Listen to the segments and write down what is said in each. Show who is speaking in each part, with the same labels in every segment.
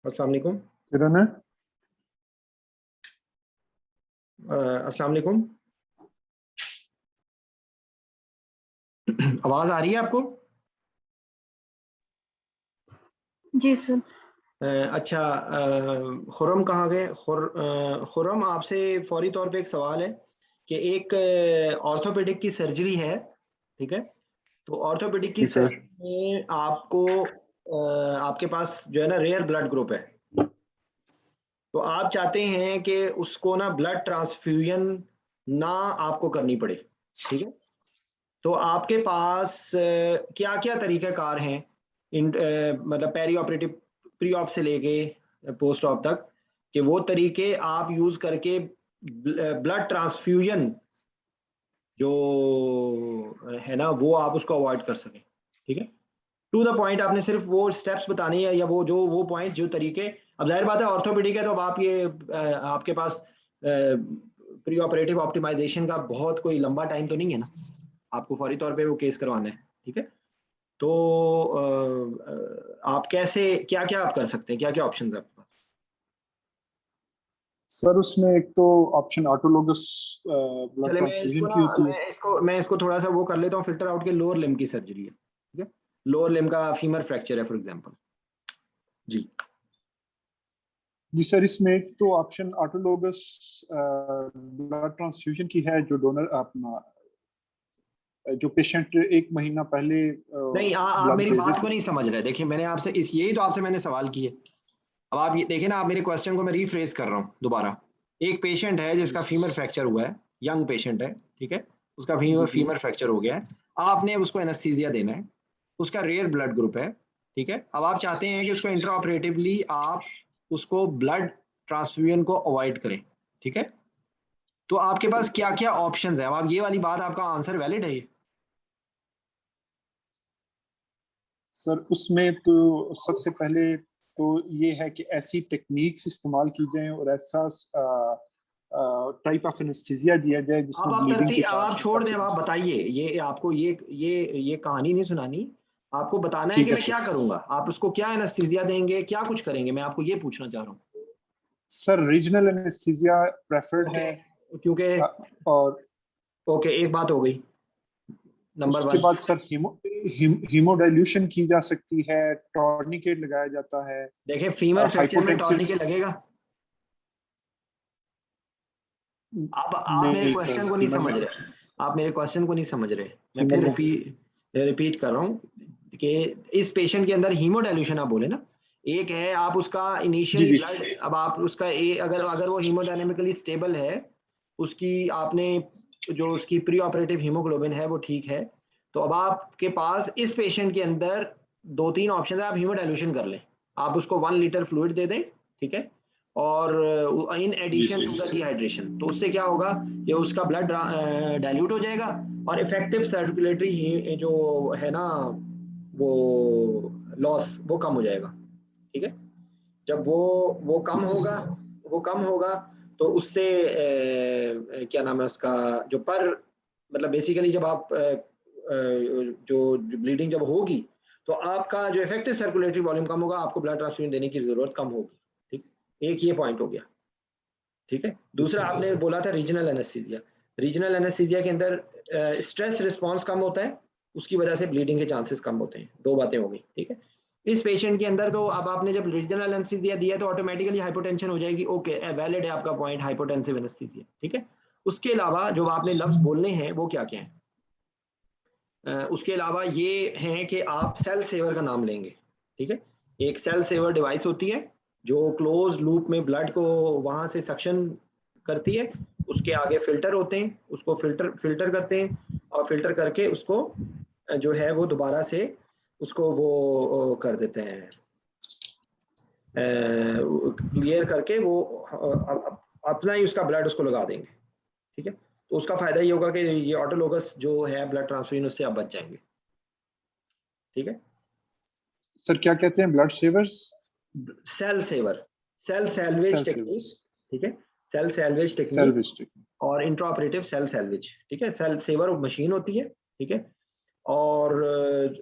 Speaker 1: अस्सलाम वालेकुम।
Speaker 2: किरण है।
Speaker 1: अस्सलाम वालेकुम। आवाज आ रही है आपको?
Speaker 3: जी सर।
Speaker 1: अच्छा, खुर्रम कहाँ गए? खुर्रम, आपसे फौरी तौर पे एक सवाल है कि एक ऑर्थोपेडिक की सर्जरी है, ठीक है? तो ऑर्थोपेडिक की
Speaker 2: जी सर।
Speaker 1: सर्जरी में आपको आपके पास जो है ना रेयर ब्लड ग्रुप है, तो आप चाहते हैं कि उसको ना ब्लड ट्रांसफ्यूजन ना आपको करनी पड़े, ठीक है? तो आपके पास क्या क्या तरीक़ाकार हैं मतलब पेरी ऑपरेटिव, प्री ऑप से लेके पोस्ट ऑप तक, कि वो तरीके आप यूज़ करके ब्लड ट्रांसफ्यूजन जो है ना वो आप उसको अवॉइड कर सकें, ठीक है? टू द पॉइंट आपने सिर्फ वो स्टेप्स बतानी है, या वो पॉइंट जो तरीके। अब जाहिर बात है ऑर्थोपेडिक है, तो अब आप ये आपके पास प्री ऑपरेटिव ऑप्टिमाइजेशन का बहुत कोई लंबा टाइम तो नहीं है ना, आपको फौरी तौर पे वो केस करवाना है, ठीक है? तो आप कैसे, क्या क्या आप कर सकते हैं, क्या क्या ऑप्शन है आपके पास?
Speaker 2: सर उसमें एक तो ऑप्शन ऑटोलोगस ब्लड
Speaker 1: चले
Speaker 2: ट्रांसफ्यूजन की होती है।
Speaker 1: मैं इसको थोड़ा सा वो कर लेता हूँ, फिल्टर आउट के लोअर लिम्ब की सर्जरी है, ठीक है? लोअर लिम्ब का फीमर फ्रैक्चर है फॉर एग्जांपल। जी
Speaker 2: जी सर, इसमें एक तो ऑप्शन ऑटोलोगस ब्लड ट्रांसफ्यूजन की है, जो डोनर अपना जो पेशेंट एक महीना पहले
Speaker 1: नहीं, आप
Speaker 2: ब्लड
Speaker 1: मेरी
Speaker 2: दे
Speaker 1: बात को
Speaker 2: देते।
Speaker 1: नहीं समझ रहे। देखिए, मैंने आपसे यही तो आपसे मैंने सवाल किए। अब आप ये देखिए ना, आप मेरे क्वेश्चन को मैं रीफ्रेज कर रहा हूँ दोबारा। एक पेशेंट है जिसका फीमर फ्रैक्चर हुआ है, यंग पेशेंट है, ठीक है? उसका
Speaker 2: जी जी
Speaker 1: फीमर फ्रैक्चर हो गया है, आपने उसको एनेस्थीसिया देना है, उसका रेयर ब्लड ग्रुप है, ठीक है? अब आप चाहते हैं कि उसको इंट्रा ऑपरेटिवली आप उसको ब्लड ट्रांसफ्यूजन को अवॉइड करें, ठीक है? तो आपके पास क्या क्या ऑप्शन है? अब आप ये वाली बात, आपका आंसर वैलिड है ये?
Speaker 2: सर, उसमें तो सबसे पहले तो ये है कि ऐसी टेक्निक्स इस्तेमाल की जाएं और ऐसा टाइप ऑफ एनेस्थीसिया दिया जाए जिसमें ब्लीडिंग के
Speaker 1: अब आप
Speaker 2: चांसेस
Speaker 1: छोड़ दें, अब
Speaker 2: काफी।
Speaker 1: आप बताइए। ये आपको ये कहानी नहीं सुनानी, आपको बताना है कि
Speaker 2: ठीक है
Speaker 1: मैं
Speaker 2: सर।
Speaker 1: क्या करूंगा, आप उसको क्या एनेस्थीसिया देंगे, क्या कुछ करेंगे, मैं आपको ये पूछना चाह रहा हूँ।
Speaker 2: Sir regional anaesthesia preferred
Speaker 1: okay,
Speaker 2: है।
Speaker 1: क्योंकि
Speaker 2: और
Speaker 1: ओके, एक बात हो गई, नंबर
Speaker 2: उसके
Speaker 1: वन।
Speaker 2: बाद सर हीमोडाइल्यूशन की जा सकती है, टॉर्निकेट लगाया जाता है।
Speaker 1: देखें, फीमर फ्रैक्चर में
Speaker 2: हाइपोटेंसिव
Speaker 1: टॉर्निकेट लगेगा? आप मेरे
Speaker 2: नहीं
Speaker 1: क्वेश्चन
Speaker 2: सर,
Speaker 1: को नहीं
Speaker 2: फीमर
Speaker 1: समझ
Speaker 2: में
Speaker 1: रहे, आप मेरे क्वेश्चन को नहीं समझ रहे। मैं
Speaker 2: फीमर
Speaker 1: फिर
Speaker 2: में
Speaker 1: रिपीट कर रहा हूँ कि इस पेशेंट के अंदर हीमोडाइल्यूशन आप बोले ना, एक है आप उसका
Speaker 2: जी
Speaker 1: इनिशियली
Speaker 2: जी
Speaker 1: ब्लड, अब आप उसका अगर अगर वो हीमोडायनेमिकली स्टेबल है, उसकी आपने जो उसकी प्री ऑपरेटिव हीमोग्लोबिन है वो ठीक है, तो अब आपके पास इस पेशेंट के अंदर दो तीन ऑप्शन है, आप हीमोडाइल्यूशन कर लें। आप उसको 1 लीटर फ्लूइड दे दें, ठीक है? और इन
Speaker 2: जी
Speaker 1: addition
Speaker 2: sir.
Speaker 1: To the dehydration, तो उससे क्या होगा कि उसका ब्लड डाइल्यूट हो जाएगा, और इफेक्टिव सर्कुलेटरी जो है ना वो लॉस वो कम हो जाएगा, ठीक है? जब वो कम होगा, वो कम होगा तो उससे क्या नाम है उसका, जो पर मतलब बेसिकली जब आप जो ब्लीडिंग जब होगी, तो आपका जो इफेक्टिव सर्कुलेटरी वॉल्यूम कम होगा, आपको ब्लड ट्रांसफ्यूजन देने की जरूरत कम होगी, ठीक? एक ये पॉइंट हो गया, ठीक है? दूसरा आपने बोला था रीजनल एनेस्थीसिया। रीजनल एनेस्थीसिया के अंदर स्ट्रेस रिस्पॉन्स कम होता है, उसकी वजह से ब्लीडिंग के चांसेस कम होते हैं। दो बातें हो गई, ठीक है? इस पेशेंट के अंदर तो अब आपने जब रीजनल एनेस्थीसिया दिया तो ऑटोमेटिकली हाइपोटेंशन हो जाएगी। ओके, वैलिड है आपका पॉइंट, हाइपोटेंसिव एनेस्थीसिया, ठीक है? उसके अलावा जो आपने लफ्ज बोलने हैं वो क्या क्या हैं? उसके अलावा ये हैं कि आप सेल सेवर का नाम लेंगे, ठीक है? एक सेल सेवर डिवाइस होती है जो क्लोज लूप में ब्लड को वहां से सक्शन करती है, उसके आगे फिल्टर होते हैं, उसको फिल्टर करते हैं, और फिल्टर करके उसको जो है वो दोबारा से उसको वो कर देते हैं, क्लियर करके वो अपना ही उसका ब्लड उसको लगा देंगे, ठीक है? तो उसका फायदा ये होगा कि ये ऑटोलोगस जो है ब्लड ट्रांसफ्यूजन, उससे आप बच जाएंगे, ठीक है?
Speaker 2: सर क्या कहते हैं, blood savers?
Speaker 1: Cell saver, cell salvage
Speaker 2: cell
Speaker 1: technique,
Speaker 2: savers,
Speaker 1: ठीक है? Cell salvage technique
Speaker 2: salvage.
Speaker 1: और इंट्रा ऑपरेटिव सेल सैल्वेज, ठीक है? सेल सेवर मशीन होती है, ठीक है? और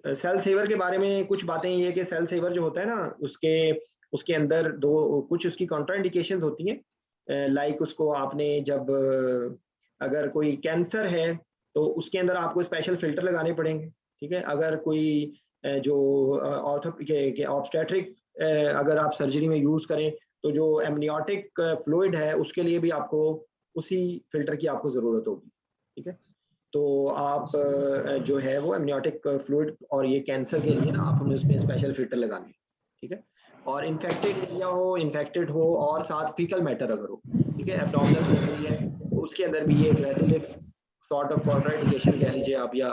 Speaker 1: सेल सेवर के बारे में कुछ बातें ये कि सेल सेवर जो होता है ना, उसके उसके अंदर कुछ उसकी कॉन्ट्राइंडिकेशंस होती हैं, लाइक उसको आपने जब अगर कोई कैंसर है तो उसके अंदर आपको स्पेशल फिल्टर लगाने पड़ेंगे, ठीक है। अगर कोई जो ऑब्स्टेट्रिक अगर आप सर्जरी में यूज करें तो जो एमनियोटिक फ्लूइड है उसके लिए भी आपको उसी फिल्टर की आपको जरूरत होगी, ठीक है। तो आप जो है वो एमनियोटिक फ्लूइड और ये कैंसर के लिए ना आप हमें उसमें स्पेशल फिल्टर लगाने, ठीक है। और इन्फेक्टेड एरिया हो, इन्फेक्टेड हो और साथ फीकल मैटर अगर हो, ठीक है, एब्डोमिनल सर्जरी है तो उसके अंदर भी ये रेटिलिफ सॉर्ट ऑफ कॉन्ट्राइंडिकेशन कह लीजिए आप, या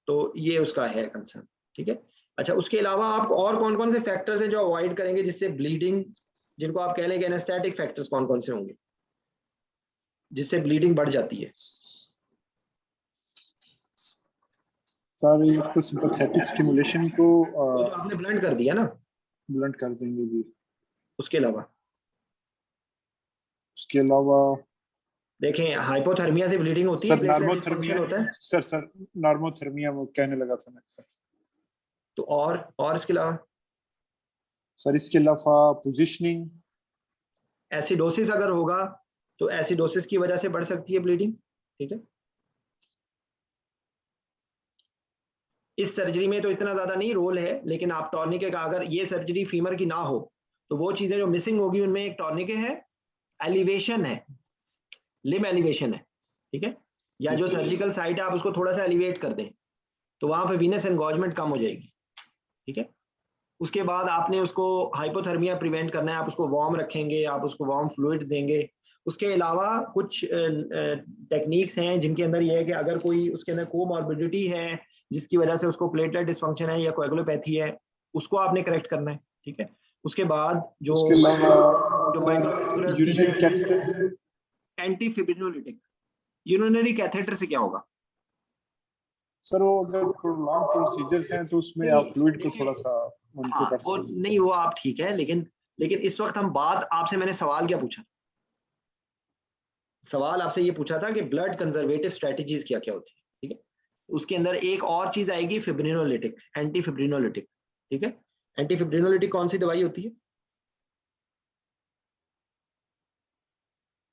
Speaker 1: तो ये उसका है कंसर्न, ठीक है। अच्छा, उसके अलावा आप और कौन कौन से फैक्टर्स हैं जो अवॉइड करेंगे जिससे ब्लीडिंग, जिनको आप कह लेंगे एनेस्थेटिक फैक्टर्स कौन कौन से होंगे जिससे ब्लीडिंग बढ़ जाती है?
Speaker 2: सर ये तो सिंपैथेटिक स्टिमुलेशन को
Speaker 1: तो जो आपने ब्लंट कर दिया ना,
Speaker 2: ब्लंट कर देंगे जी।
Speaker 1: उसके अलावा
Speaker 2: देखें
Speaker 1: हाइपोथर्मिया से ब्लीडिंग होती है,
Speaker 2: सर
Speaker 1: नॉर्मोथर्मिया
Speaker 2: होता है सर नॉर्मोथर्मिया वो कहने लगा था मैं सर।
Speaker 1: तो और इसके अलावा
Speaker 2: सर इसके अलावा पोजीशनिंग,
Speaker 1: एसिडोसिस अगर होगा तो एसिडोसिस की वजह से बढ़ सकती है ब्लीडिंग, ठीक है। इस सर्जरी में तो इतना ज्यादा नहीं रोल है, लेकिन आप टॉर्निके का, अगर ये सर्जरी फीमर की ना हो तो वो चीजें जो मिसिंग होगी उनमें एक टॉर्निके है, एलिवेशन है, लिम एलिवेशन है, ठीक है। या जो सर्जिकल साइट है आप उसको थोड़ा सा एलिवेट कर दें तो वहां पे वीनस एनगॉर्जमेंट कम हो जाएगी, ठीक है। उसके बाद आपने उसको हाइपोथर्मिया प्रिवेंट करना है, आप उसको वार्म रखेंगे, आप उसको वार्म फ्लूइड्स देंगे। उसके अलावा कुछ टेक्निक्स हैं जिनके अंदर ये है कि अगर कोई उसके अंदर कोमॉर्बिडिटी है जिसकी वजह से उसको प्लेटलेट डिस्फंक्शन है या कोएगुलोपैथी है, उसको आपने करेक्ट करना है, ठीक है। उसके बाद जो एंटी फिब्रिनोलिटिक, यूरिनरी कैथेटर से क्या होगा
Speaker 2: सर? वो अगर प्रोलॉन्ग प्रोसीजर्स हैं तो उसमें आप फ्लूइड को थोड़ा सा उनको कर सकते हैं।
Speaker 1: नहीं वो आप ठीक है, लेकिन इस वक्त हम बात, आपसे मैंने सवाल क्या पूछा, सवाल आपसे ये पूछा था कि ब्लड कंजर्वेटिव स्ट्रेटजीज क्या क्या होती है, ठीक है। उसके अंदर एक और चीज आएगी फिब्रिनोलिटिक, एंटी फिब्रिनोलिटिक, ठीक है। एंटी फिब्रिनोलिटिक कौन सी दवाई होती है?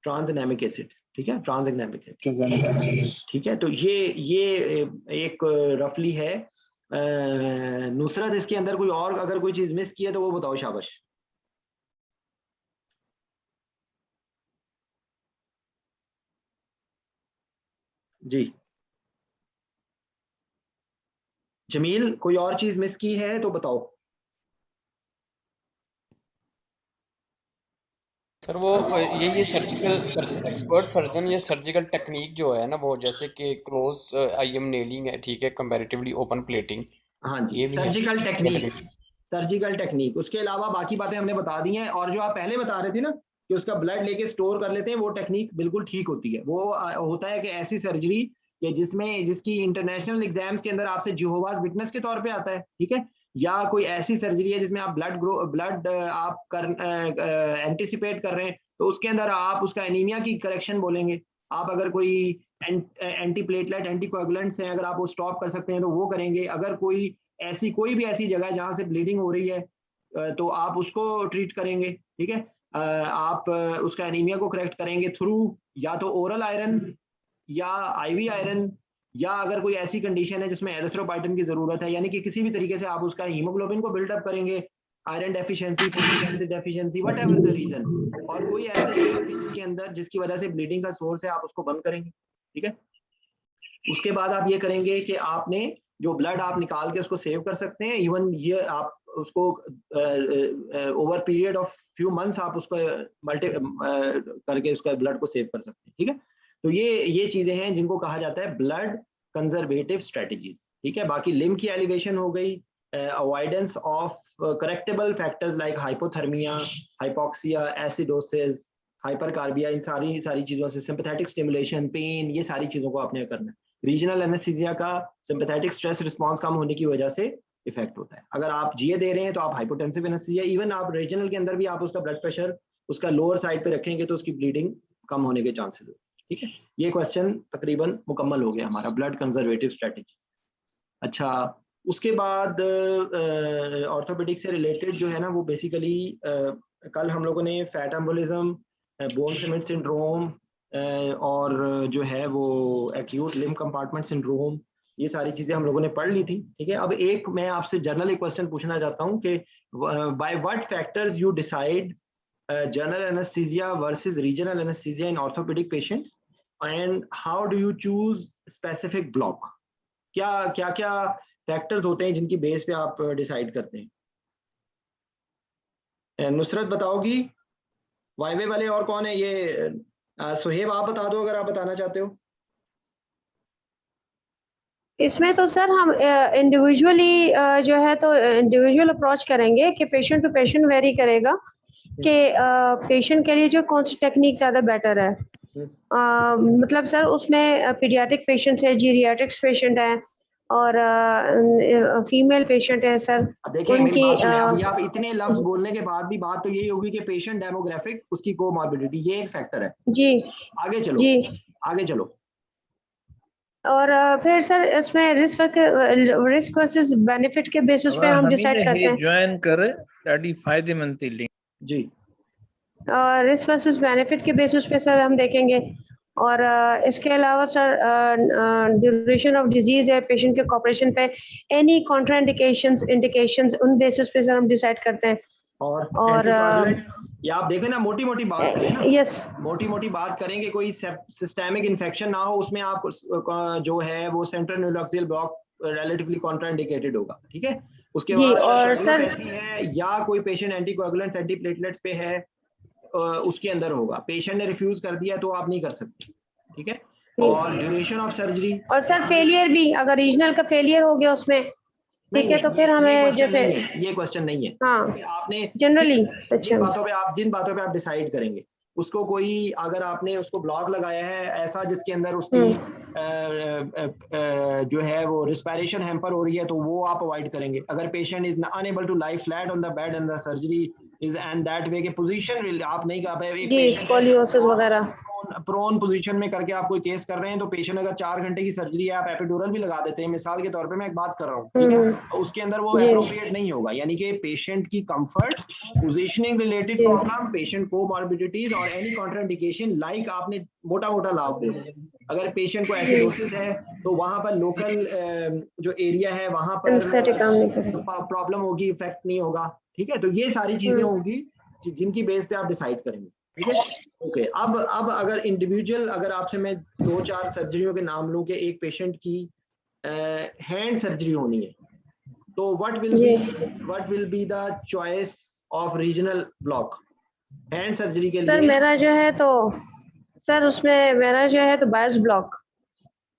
Speaker 1: ट्रांसएनामिक एसिड, ठीक है, ट्रांसएनामिक एसिड, ठीक है। तो ये एक रफली है। नुसरत, इसके अंदर कोई और अगर कोई चीज मिस की है तो वो बताओ, शाबाश। जी जमील, कोई और चीज मिस की है तो बताओ।
Speaker 4: सर वो ये सर्जिकल एक्सपर्ट सर्जन या सर्जिकल टेक्निक जो है ना, वो जैसे कि क्लोज आईएम नेलिंग है, ठीक है, कंपैरेटिवली ओपन प्लेटिंग,
Speaker 1: हाँ जी,
Speaker 4: ये भी
Speaker 1: सर्जिकल टेक्निक, उसके अलावा बाकी बातें हमने बता दी हैं। और जो आप पहले बता रहे थे ना कि उसका ब्लड लेके स्टोर कर लेते हैं, वो टेक्निक बिल्कुल ठीक होती है। वो होता है कि ऐसी सर्जरी कि जिसकी इंटरनेशनल एग्जाम्स के अंदर आपसे जेहोवाज विटनेस के तौर पे आता है, ठीक है। या कोई ऐसी सर्जरी है जिसमें आप ब्लड आप एंटिसिपेट कर रहे हैं तो उसके अंदर आप उसका एनीमिया की करेक्शन बोलेंगे। आप अगर कोई एंटी प्लेटलेट एंटी कोएगुलेंट्स हैं, अगर आप वो स्टॉप कर सकते हैं तो वो करेंगे। अगर कोई भी ऐसी जगह है जहां से ब्लीडिंग हो रही है तो आप उसको ट्रीट करेंगे, ठीक है। आप उसका एनीमिया को करेक्ट करेंगे थ्रू या तो ओरल आयरन या आईवी आयरन, या अगर कोई ऐसी कंडीशन है जिसमें एरिथ्रोपाइटिन की जरूरत है, यानी कि किसी भी तरीके से आप उसका हीमोग्लोबिन को बिल्डअप करेंगे, iron deficiency, folic acid deficiency, whatever the reason, और कोई ऐसे जिसके अंदर जिसकी वजह से ब्लीडिंग का सोर्स है, आप उसको बंद करेंगे, ठीक है। उसके बाद आप ये करेंगे कि आपने जो ब्लड आप निकाल के उसको सेव कर सकते हैं, इवन ये आप उसको over period of few months आप उसको करके उसका ब्लड को सेव कर सकते हैं, ठीक है। तो ये चीजें हैं जिनको कहा जाता है ब्लड कंजर्वेटिव स्ट्रेटजीज, ठीक है। बाकी लिम की एलिवेशन हो गई, avoidance of correctable factors like hypothermia, hypoxia, acidosis, hypercarbia, इन सारी चीजों से, सिंपैथेटिक स्टिमुलेशन, पेन, ये सारी चीजों को आपने करना है। रीजनल एनेस्थीसिया का सिंपैथेटिक स्ट्रेस रिस्पांस कम होने की वजह से इफेक्ट होता है। अगर आप जीए दे रहे हैं तो आप हाइपोटेंसिव एनेस्थीसिया, इवन आप रीजनल के अंदर भी आप उसका ब्लड प्रेशर उसका लोअर साइड पे रखेंगे तो उसकी ब्लीडिंग कम होने के चांसेस होते हैं, ठीक है। ये क्वेश्चन तकरीबन मुकम्मल हो गया हमारा ब्लड कंजर्वेटिव स्ट्रेटजीज। अच्छा, उसके बाद ऑर्थोपेडिक से रिलेटेड जो है ना वो बेसिकली कल हम लोगों ने fat embolism, bone cement syndrome और जो है वो एक्यूट लिम्ब कंपार्टमेंट सिंड्रोम, ये सारी चीजें हम लोगों ने पढ़ ली थी। ठीक है, अब एक मैं आपसे जनरल एक क्वेश्चन पूछना चाहता हूँ कि by what factors you decide general anaesthesia versus regional anaesthesia in orthopaedic patients and how do you choose specific block? क्या क्या क्या फैक्टर्स होते हैं जिनकी बेस पे आप डिसाइड करते हैं? नुसरत बताओगी? वाईवे वाले और कौन है? ये सुहेब आप बता दो अगर आप बताना चाहते हो।
Speaker 5: इसमें तो सर हम इंडिविजुअली जो है तो इंडिविजुअल अप्रोच करेंगे कि पेशेंट टू पेशेंट वेरी करेगा कि पेशेंट के लिए जो कौन सी टेक्निक ज़्यादा बेटर है। मतलब सर उसमें पीडियाट्रिक पेशेंट्स है, जीरियाट्रिक्स पेशेंट है और फीमेल पेशेंट है सर।
Speaker 1: देखिए मेरी बात सुनिए, अभी आप इतने लफ्ज बोलने के बाद भी बात तो यही होगी कि पेशेंट डेमोग्राफिक्स, उसकी कोमॉर्बिडिटी, ये एक फैक्टर है।
Speaker 5: जी
Speaker 1: आगे चलो
Speaker 5: जी
Speaker 1: आगे चलो।
Speaker 5: और फिर सर इसमें रिस्क वर्सेस बेनिफिट के बेसिस पे हम डिसाइड करते हैं।
Speaker 6: ज्वाइन करे ॾाढी फ़ायदेमंद थी लिंक
Speaker 1: जी।
Speaker 5: और रिस्क वर्सेस बेनिफिट के बेसिस पे सर हम देखेंगे और इसके अलावा सर ड्यूरेशन ऑफ डिजीज है पेशेंट के कॉपरेशन पे, एनी कॉन्ट्राइंडिकेशंस इंडिकेशंस, उन बेसिस पे सर हम डिसाइड करते हैं। और
Speaker 1: ये आप देखें ना, मोटी मोटी बात करें ना,
Speaker 5: यस
Speaker 1: मोटी मोटी बात करेंगे, कोई सिस्टेमिक इन्फेक्शन ना हो उसमें आप जो है वो central neurological block relatively contraindicated होगा। ठीक है, उसके
Speaker 5: जी,
Speaker 1: बाद
Speaker 5: और सर
Speaker 1: है या कोई पेशेंट एंटीकोएगुलेंट्स एंटीप्लेटलेट्स पे है उसके अंदर होगा, पेशेंट ने रिफ्यूज कर दिया तो आप नहीं कर सकते। ठीक है, और ड्यूरेशन ऑफ सर्जरी,
Speaker 5: और सर फेलियर भी, अगर रीजनल का फेलियर हो गया उसमें, ठीक है, तो फिर हमें जैसे
Speaker 1: ये क्वेश्चन नहीं है।
Speaker 5: हाँ
Speaker 1: आपने
Speaker 5: जनरली
Speaker 1: जिन बातों पे आप डिसाइड करेंगे उसको, कोई अगर आपने उसको ब्लॉक लगाया है ऐसा जिसके अंदर उसकी जो है वो रिस्पायरेशन हैम्पर हो रही है तो वो आप अवॉइड करेंगे। अगर patient is unable to lie flat on the bed and the surgery is and that way के पोजीशन आप नहीं कर पाए,
Speaker 5: जी स्कोलियोसिस वगैरह
Speaker 1: प्रोन पोजीशन में करके आप कोई केस कर रहे हैं तो पेशेंट अगर 4 घंटे की सर्जरी है, आप एपिड्यूरल भी लगा देते हैं, मिसाल के तौर पे मैं एक बात कर रहा हूँ, ठीक है, तो उसके अंदर वो एप्रोप्रिएट नहीं होगा। यानी कि पेशेंट की comfort, positioning related problem, patient comorbidities और एनी कॉन्ट्राइंडिकेशन लाइक आपने मोटा मोटा लाभ दे, अगर पेशेंट को एसिडोसिस है तो वहां पर लोकल जो एरिया है वहां पर प्रॉब्लम होगी, इफेक्ट नहीं होगा। ठीक है, तो ये सारी चीजें होंगी जिनकी बेस पे आप डिसाइड करेंगे। ठीक है, ओके। अब अगर इंडिविजुअल, अगर आपसे मैं 2-4 सर्जरियों के नाम लूं कि एक पेशेंट की हैंड सर्जरी होनी है तो what will be the choice of regional block hand surgery के लिए?
Speaker 5: सर मेरा जो है तो सर उसमें मेरा जो है तो बायर्स ब्लॉक,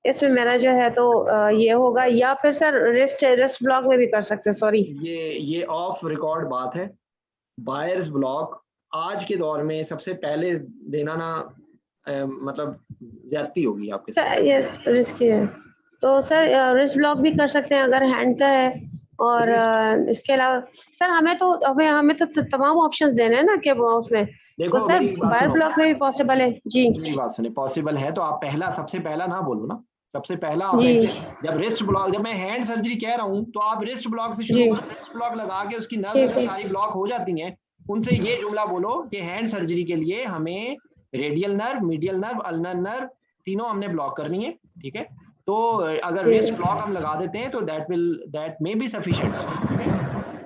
Speaker 5: इसमें मेरा जो है तो ये होगा, या फिर सर रिस्ट ब्लॉक में भी कर सकते हैं। सॉरी,
Speaker 1: ये ऑफ रिकॉर्ड बात है। बायर्स ब्लॉक आज के दौर में सबसे पहले देना ना मतलब ज्यादती होगी आपके साथ।
Speaker 5: सर ये रिस्क है तो सर रिस्ट ब्लॉक भी कर सकते हैं अगर हैंड का है। और इसके अलावा सर हमें तो तमाम ऑप्शंस देने हैं ना कि उसमें
Speaker 1: देखो,
Speaker 5: तो सर बायर ब्लॉक में भी पॉसिबल है। जी
Speaker 1: मेरी बात सुनिए, पॉसिबल है तो आप सबसे पहला ना बोलो ना, सबसे पहला आप
Speaker 5: जी
Speaker 1: जब रिस्ट ब्लॉक, जब मैं हैंड सर्जरी कह रहा हूँ तो आप रिस्ट ब्लॉक से शुरू करो, रिस्ट ब्लॉक लगा के उसकी नर्व सारी ब्लॉक हो जाती हैं, उनसे ये जुमला बोलो कि हैंड सर्जरी के लिए हमें radial nerve, medial nerve, ulnar nerve तीनों हमने ब्लॉक करनी है। ठीक है, तो अगर रिस्ट ब्लॉक हम लगा देते हैं तो दैट मे बी सफिशिएंट।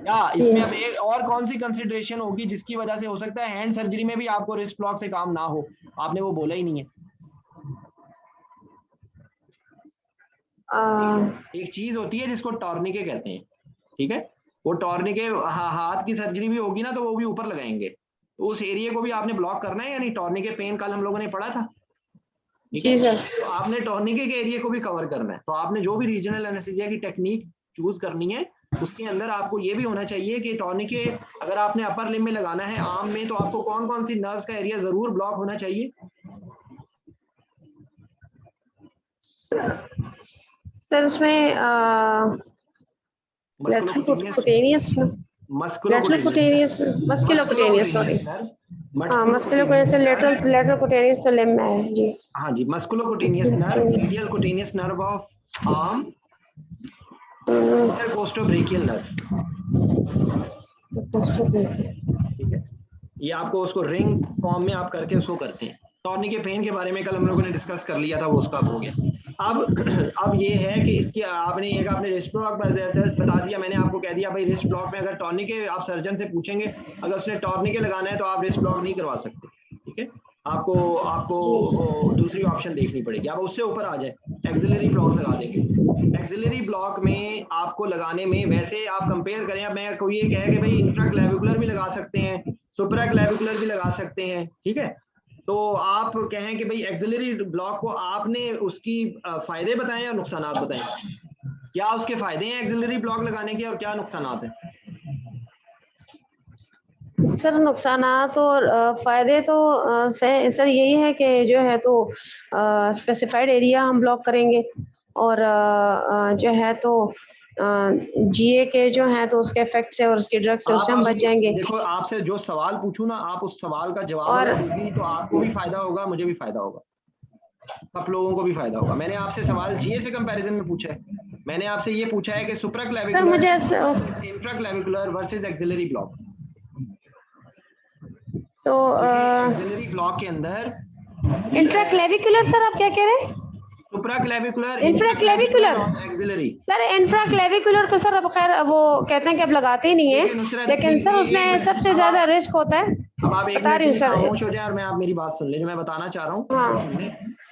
Speaker 1: या इसमें अब एक और कौन सी कंसिडरेशन होगी जिसकी वजह से हो सकता है हैंड सर्जरी में भी आपको रिस्ट ब्लॉक से काम ना हो? आपने वो बोला ही नहीं है। एक चीज होती है जिसको टॉर्निके कहते हैं। ठीक है, वो टॉर्निके हाथ की सर्जरी भी होगी ना तो वो भी ऊपर लगाएंगे, तो उस एरिया को भी आपने ब्लॉक करना है। यानी टॉर्निके पेन कल हम लोगों ने पढ़ा था। ठीक है, तो आपने टॉर्निके के एरिया को भी कवर करना है। तो आपने जो भी रीजनल एनेस्थीसिया की टेक्निक चूज करनी है उसके अंदर आपको ये भी होना चाहिए कि टॉर्निके अगर आपने अपर लिम्ब में लगाना है, आर्म में, तो आपको कौन कौन सी नर्व्स का एरिया जरूर ब्लॉक होना चाहिए?
Speaker 5: सर उसमें मस्कुलोकुटेनियस सॉरी, हाँ मस्कुलोकुटेनियस लेटरल कुटेनियस तो लिम्ब में है जी।
Speaker 1: हाँ जी, musculocutaneous nerve, medial cutaneous nerve of arm, intercostobrachial nerve, ठीक है। ये आपको उसको रिंग फॉर्म में आप करके उसको करते हैं। टॉर्निके पेन के बारे में कल हम लोगों ने डिस्कस कर लिया था, वो उसका हो गया। अब ये है कि इसकी आपने रिस्ट ब्लॉक बता दिया, मैंने आपको कह दिया भाई रिस्ट ब्लॉक में अगर टॉर्निके आप सर्जन से पूछेंगे, अगर उसने टॉर्निके लगाना है तो आप रिस्ट ब्लॉक नहीं करवा सकते, ठीक है। आपको दूसरी ऑप्शन देखनी पड़ेगी। आप उससे ऊपर आ जाए, एक्सिलरी ब्लॉक लगा देंगे। एक्सिलरी ब्लॉक में आपको लगाने में वैसे आप कंपेयर करें, अब मैं कोई ये कहे कि भाई इंफ्राक्लेविकुलर भी लगा सकते हैं, सुप्राक्लेविकुलर भी लगा सकते हैं, ठीक है। तो आप कहें कि भाई एक्सिलरी ब्लॉक को आपने उसकी फायदे बताएं या नुकसानात बताएं, क्या उसके फायदे हैं एक्सिलरी ब्लॉक लगाने के और क्या नुकसानात हैं?
Speaker 5: सर नुकसानात और फायदे तो सर यही है कि जो है तो स्पेसिफाइड एरिया हम ब्लॉक करेंगे और जो है तो जीए के जो है तो उसके इफेक्ट से और उसके ड्रग से उससे हम बच जाएंगे।
Speaker 1: देखो आपसे जो सवाल पूछूं ना, आप उस सवाल का जवाब
Speaker 5: और
Speaker 1: देगी तो आपको भी फायदा होगा, मुझे भी फायदा होगा, सब लोगों को भी फायदा होगा। मैंने आपसे सवाल जीए से कंपैरिजन में पूछा है, मैंने आपसे ये पूछा है कि supraclavicular infraclavicular versus axillary block.
Speaker 5: तो
Speaker 1: एक्सिलरी ब्लॉक के अंदर
Speaker 5: इंट्राक्लेविकुलर सर आप क्या कह रहे हैं?
Speaker 1: Supraclavicular,
Speaker 5: infraclavicular
Speaker 1: axillary.
Speaker 5: Sir infraclavicular तो सर अब खैर वो कहते हैं कि अब लगाते ही नहीं है, लेकिन सर उसमें सबसे ज्यादा रिस्क होता है।
Speaker 1: अब आप एक
Speaker 5: बता रही हूँ
Speaker 1: मिनट
Speaker 5: सर।
Speaker 1: खामोश हो जाए और मैं आप मेरी बात सुन ले, जो मैं बताना चाह रहा हूँ।
Speaker 5: हाँ।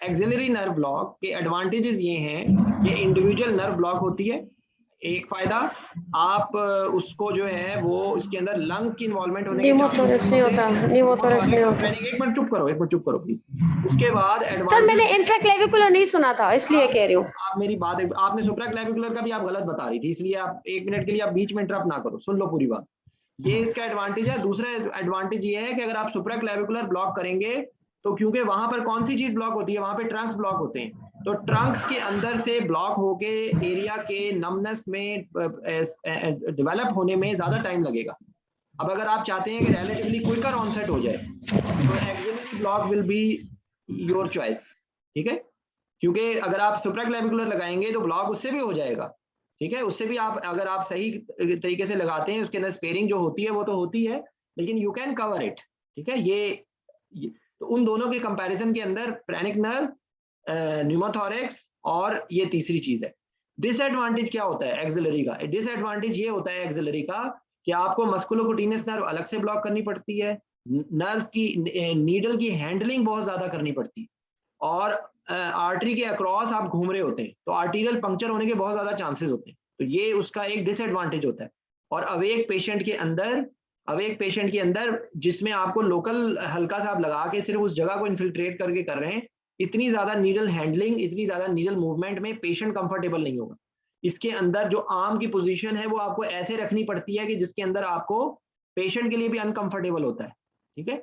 Speaker 1: एक्सिलरी नर्व ब्लॉक के एडवांटेजेस ये हैं, ये इंडिविजुअल नर्व ब्लॉक होती है। एक फायदा, आप उसको जो है वो इसके अंदर लंग्स की इन्वॉल्वमेंट होने के
Speaker 5: न्यूमोथोरैक्स नहीं होता, न्यूमोथोरैक्स नहीं होता।
Speaker 1: एक मिनट चुप करो प्लीज। उसके बाद
Speaker 5: सर मैंने इंफ्राक्लेविकुलर नहीं सुना था, इसलिए कह रही हूँ।
Speaker 1: आप मेरी बात, आपने सुप्राक्लेविकुलर का भी आप गलत बता रही थी, इसलिए आप एक मिनट के लिए आप बीच में इंटरप्ट ना करो, सुन लो पूरी बात। ये इसका एडवांटेज है। दूसरा एडवांटेज ये है कि अगर आप सुप्राक्लेविकुलर ब्लॉक करेंगे तो क्योंकि वहां पर कौन सी चीज ब्लॉक होती है, वहां पे ट्रंक्स ब्लॉक होते हैं, तो ट्रंक्स के अंदर से ब्लॉक होके एरिया के नमनेस में डेवलप होने में ज्यादा टाइम लगेगा। अब अगर आप चाहते हैं कि रिलेटिवली क्विकर ऑनसेट हो जाए तो axillary block will be your choice, ठीक है। क्योंकि अगर आप सुप्राक्लेविकुलर लगाएंगे तो ब्लॉक उससे भी हो जाएगा, ठीक है। उससे भी आप अगर आप सही तरीके से लगाते हैं, उसके अंदर स्पेयरिंग जो होती है वो तो होती है, लेकिन यू कैन कवर इट, ठीक है। ये तो उन दोनों के कंपैरिजन के अंदर फ्रेनिक नर्व, न्यूमोथोरैक्स और ये तीसरी चीज है। डिसएडवांटेज क्या होता है एक्सिलरी का? डिसएडवांटेज ये होता है एक्सिलरी का कि आपको मस्कुलोकुटेनियस नर्व अलग से ब्लॉक करनी पड़ती है, नर्व की नीडल की हैंडलिंग बहुत ज्यादा करनी पड़ती है, और आर्टरी के अक्रॉस आप घूम रहे होते हैं तो आर्टीरियल पंक्चर होने के बहुत ज्यादा चांसेस होते हैं, तो ये उसका एक डिसएडवांटेज होता है। और अवेक पेशेंट के अंदर जिसमें आपको लोकल हल्का सा आप लगा के सिर्फ उस जगह को इन्फिल्ट्रेट करके कर रहे हैं, इतनी ज्यादा नीडल हैंडलिंग, इतनी ज्यादा नीडल मूवमेंट में पेशेंट कंफर्टेबल नहीं होगा। इसके अंदर जो आर्म की पोजीशन है वो आपको ऐसे रखनी पड़ती है कि जिसके अंदर आपको पेशेंट के लिए भी अनकंफर्टेबल होता है, ठीक है।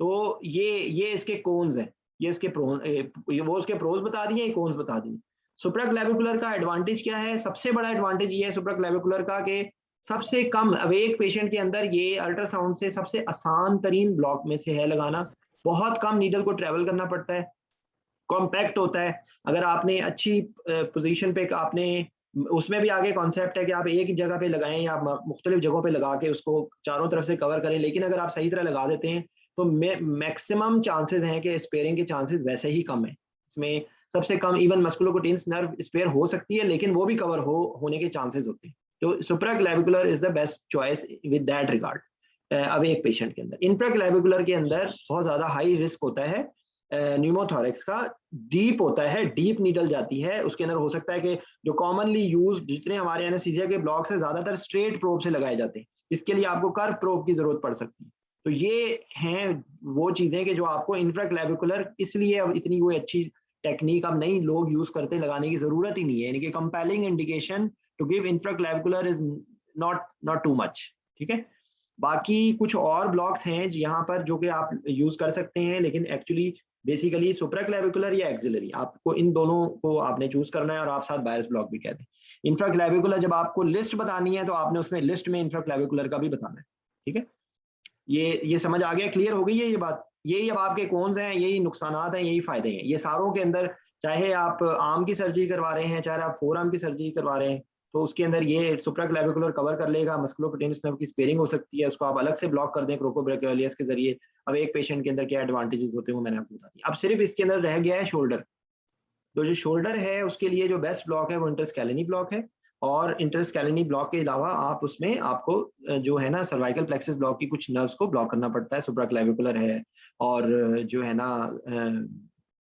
Speaker 1: तो ये इसके कोन्स हैं, ये इसके वो उसके प्रोज बता दिए, ये कोन्स बता दिए। सुप्राक्लेविकुलर का एडवांटेज क्या है? सबसे बड़ा एडवांटेज ये है सुप्राक्लेविकुलर का कि सबसे कम अवेक पेशेंट के अंदर ये अल्ट्रासाउंड से सबसे आसान तरीन ब्लॉक में से है लगाना। बहुत कम नीडल को ट्रेवल करना पड़ता है, कॉम्पैक्ट होता है। अगर आपने अच्छी पोजीशन पे, आपने उसमें भी आगे कॉन्सेप्ट है कि आप एक जगह पे लगाएं या मुख्तलिफ जगहों पे लगा के उसको चारों तरफ से कवर करें, लेकिन अगर आप सही तरह लगा देते हैं तो मैक्सिमम चांसेस हैं कि स्पेयरिंग के चांसेस वैसे ही कम है। इसमें सबसे कम इवन मस्कुलोकुटेनियस नर्व स्पेयर हो सकती है, लेकिन वो भी कवर होने के चांसेस होते हैं। तो supraclavicular is the best choice with that regard awake patient के अंदर। इंफ्राक्लेविकुलर के अंदर बहुत ज्यादा हाई रिस्क होता है न्यूमोथोरैक्स का, डीप होता है, डीप नीडल जाती है उसके अंदर। हो सकता है कि जो कॉमनली यूज जितने हमारे एनेस्थीसिया के ब्लॉक्स है ज्यादातर स्ट्रेट प्रोब से लगाए जाते हैं, इसके लिए आपको कर्व प्रोब की जरूरत पड़ सकती है। तो ये हैं वो चीजें कि जो आपको इंफ्राक्लेविकुलर, इसलिए अब इतनी कोई अच्छी टेक्निक अब नहीं लोग यूज करते, लगाने की जरूरत ही नहीं है। यानी कि compelling indication to give infraclavicular is not too much, ठीक है। बाकी कुछ और ब्लॉक्स हैं यहाँ पर जो कि आप यूज कर सकते हैं, लेकिन एक्चुअली बेसिकली सुप्राक्लेविकुलर या एक्सिलरी, आपको इन दोनों को आपने चूज करना है, और आप साथ बायस ब्लॉक भी कहते हैं। इंफ्राक्लेविकुलर जब आपको लिस्ट बतानी है तो आपने उसमें लिस्ट में इंफ्राक्लेविकुलर का भी बताना है, ठीक है। ये समझ आ गया, क्लियर हो गई है ये बात? यही अब आपके कौन से हैं, यही नुकसानात हैं, यही फायदे हैं। ये सारों के अंदर, चाहे आप आर्म की सर्जरी करवा रहे हैं, चाहे आप फोर आर्म की सर्जरी करवा रहे हैं, तो उसके अंदर ये सुप्राक्लेविकुलर कवर कर लेगा, मस्कुलोपोटेनियस नर्व की स्पेयरिंग हो सकती है, उसको आप अलग से ब्लॉक कर दें क्रोकोब्रैकियोलियस के जरिए। अब एक पेशेंट के अंदर क्या एडवांटेजेस होते हैं वो मैंने आपको बता दिया। अब सिर्फ इसके अंदर रह गया है शोल्डर। तो जो शोल्डर है उसके लिए जो बेस्ट ब्लॉक है वो इंटरस्कैलिनी ब्लॉक है, और इंटरस्कैलिनी ब्लॉक के अलावा आप उसमें आपको जो है ना सर्वाइकल प्लेक्सस ब्लॉक की कुछ नर्व्स को ब्लॉक करना पड़ता है, सुप्राक्लेविकुलर है, और जो है ना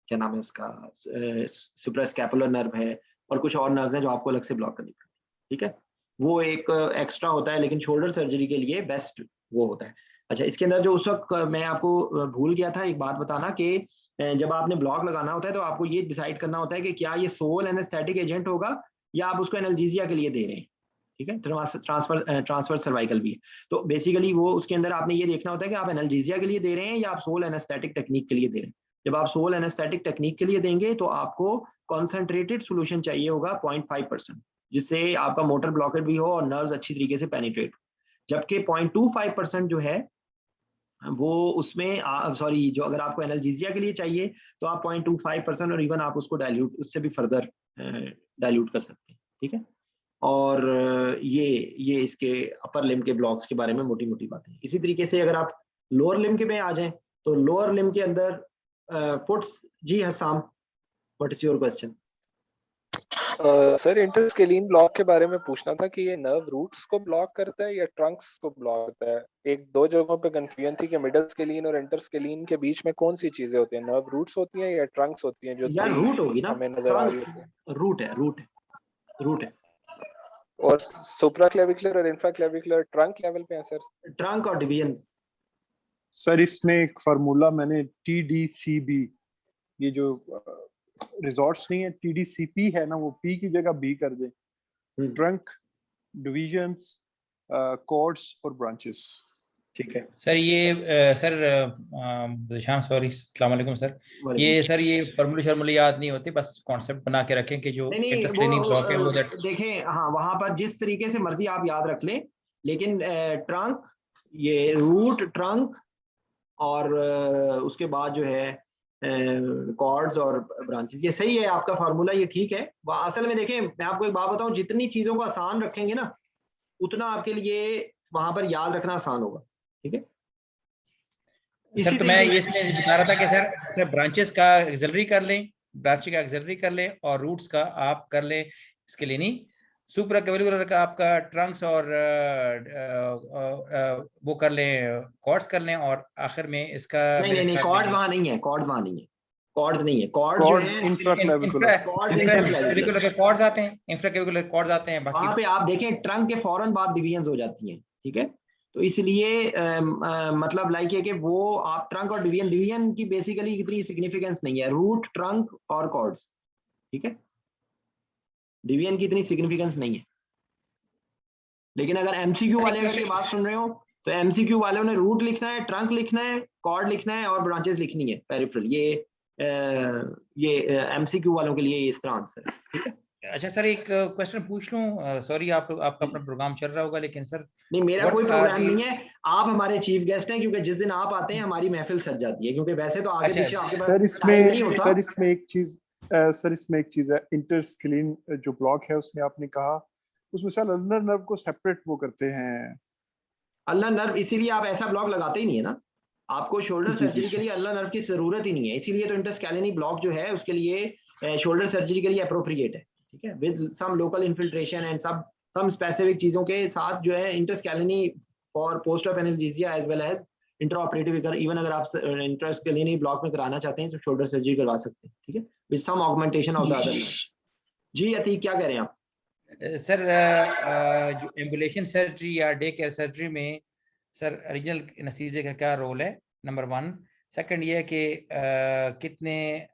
Speaker 1: क्या नाम है उसका, सुप्रास्कैपुलर नर्व है, और कुछ और नर्व्स हैं जो आपको अलग से ब्लॉक करनी पड़ती है, ठीक है। वो एक एक्स्ट्रा होता है, लेकिन शोल्डर सर्जरी के लिए बेस्ट वो होता है। अच्छा, इसके अंदर जो उस वक्त मैं आपको भूल गया था एक बात बताना कि जब आपने ब्लॉक लगाना होता है तो आपको ये डिसाइड करना होता है कि क्या ये सोल एनेस्थेटिक एजेंट होगा या आप उसको एनाल्जेसिया के लिए दे रहे हैं, ठीक है। ट्रांसफर सर्वाइकल भी है, तो बेसिकली वो उसके अंदर आपने ये देखना होता है कि आप एनाल्जेसिया के लिए दे रहे हैं या आप सोल एनेस्थेटिक टेक्निक के लिए दे रहे हैं। जब आप सोल एनेस्थेटिक टेक्निक के लिए देंगे तो आपको कॉन्सेंट्रेटेड सोल्यूशन चाहिए होगा 0.5%, जिससे आपका मोटर ब्लॉकेट भी हो और नर्व्स अच्छी तरीके से पेनिट्रेट हो। जबकि 0.25% जो है वो उसमें सॉरी, जो अगर आपको एनाल्जेसिया के लिए चाहिए तो आप 0.25% और इवन आप उसको डाइल्यूट, उससे भी फर्दर डाइल्यूट कर सकते हैं, ठीक है। और ये इसके अपर लिम्ब के ब्लॉक्स के बारे में मोटी मोटी बातें। इसी तरीके से अगर आप लोअर लिम्ब के में आ जाएं तो लोअर लिम्ब के अंदर फुट्स, जी Hasam, what is your question?
Speaker 7: Sir interscalene block के बारे में पूछना था कि ये नर्व रूट्स को ब्लॉक करता है या ट्रंक्स को ब्लॉक करता है। एक दो जगहों पे कंफ्यूजन थी कि मिडल स्केलिन और इंटरस्केलिन के बीच में कौन सी चीजें होती हैं, नर्व रूट्स होती हैं या ट्रंक्स होती हैं? जो
Speaker 1: यार रूट होगी ना,
Speaker 7: हमें नजर आ रही होती है।
Speaker 1: रूट है।
Speaker 7: और सुप्राक्लेविकुलर और इंफ्राक्लेविकुलर ट्रंक लेवल पे है सर?
Speaker 1: ट्रंक और डिवीजन।
Speaker 2: सर इसमें एक फार्मूला मैंने TDCB, ये जो रिजॉर्ट्स नहीं है, TDCP है ना, वो P की जगह B कर दे। ट्रंक, डिविजन्स, कॉर्ड्स और ब्रांचेस, ठीक है
Speaker 6: सर। ये सर दिशान, सॉरी, अस्सलाम वालेकुम सर। ये सर ये फार्मूले याद नहीं होते, बस कॉन्सेप्ट बना के रखें कि जो इंटरस्केलिन ब्लॉक है वो
Speaker 1: देखें, हाँ वहां पर जिस तरीके से मर्जी आप याद रख लें, लेकिन ट्रंक, ये रूट, ट्रंक, और उसके बाद जो है कॉर्ड्स और ब्रांचेस, ये सही है आपका फार्मूला, ये ठीक है। असल में देखें, मैं आपको एक बात बताऊं, जितनी चीजों को आसान रखेंगे ना उतना आपके लिए वहां पर याद रखना आसान होगा, ठीक है।
Speaker 6: सर तो मैं ये इसमें बता रहा था कि सर ब्रांचेस का एक्सिलरी कर लें, ब्रांच का एक्सिलरी कर लें, और रूट्स का आप कर लें इसके लिए नहीं, सुप्राक्लेविकुलर का आपका ट्रंक्स और वो कर लें, कॉर्ड्स कर लें, और आखिर में इसका
Speaker 1: नहीं कॉर्ड्स वहां नहीं है, कॉर्ड्स नहीं है, कॉर्ड्स जो है
Speaker 2: इंफ्राक्लेविकुलर
Speaker 6: के कॉर्ड्स आते हैं, इंफ्राक्लेविकुलर कॉर्ड्स आते हैं।
Speaker 1: वहां पे आप देखें ट्रंक के फौरन बाद डिवीजन्स हो जाती हैं, ठीक है। तो इसलिए मतलब लाइक है कि वो आप ट्रंक और डिवीजन की बेसिकली इतनी सिग्निफिकेंस नहीं है, रूट, ट्रंक और कॉर्ड्स, ठीक है। डिवीजन की इतनी सिग्निफिकेंस नहीं है। लेकिन अगर एमसीक्यू वाले अगर ये बात सुन रहे हो तो एमसीक्यू वालों ने रूट लिखना है, ट्रंक लिखना है, कॉर्ड लिखना है और ब्रांचेस लिखनी है, पेरिफेरल। ये एमसीक्यू वालों के लिए इस तरह आंसर है, ठीक है।
Speaker 6: अच्छा सर, एक क्वेश्चन पूछ लूं? सॉरी, आपका अपना प्रोग्राम चल रहा होगा, लेकिन सर
Speaker 1: नहीं, मेरा कोई प्रोग्राम नहीं है, आप हमारे चीफ गेस्ट हैं, क्योंकि जिस दिन आप आते हैं हमारी महफिल सज जाती है, क्योंकि वैसे तो आगे पीछे आपके पास टाइम नहीं होता।
Speaker 2: सर इसमें एक चीज है, इंटरस्केलिन जो ब्लॉक है उसमें आपने कहा उसमें सर अल्नर नर्व को सेपरेट वो करते हैं।
Speaker 1: अल्नर नर्व, इसीलिए आप ऐसा ब्लॉक लगाते ही नहीं है ना, आपको शोल्डर सर्जरी के लिए अल्नर नर्व की जरूरत ही नहीं है, इसीलिए तो इंटरस्कैलिनी ब्लॉक जो है उसके लिए शोल्डर सर्जरी के लिए अप्रोप्रिएट है, ठीक है, with some local infiltration and some specific चीजों के साथ जो है interscalene for post of analgesia as well as intraoperative. Even अगर आप इंटरस्कैलिनी ब्लॉक में कराना चाहते हैं तो शोल्डर सर्जरी करवा सकते हैं, ठीक है, with some augmentation of the other nerve. जी अतीक, क्या कह रहे हैं आप?
Speaker 6: सर जो एम्बुलेशन सर्जरी या डे केयर सर्जरी में सर रीजनल एनेस्थीसिया का क्या रोल है, नंबर 1। सेकंड ये है कि कितने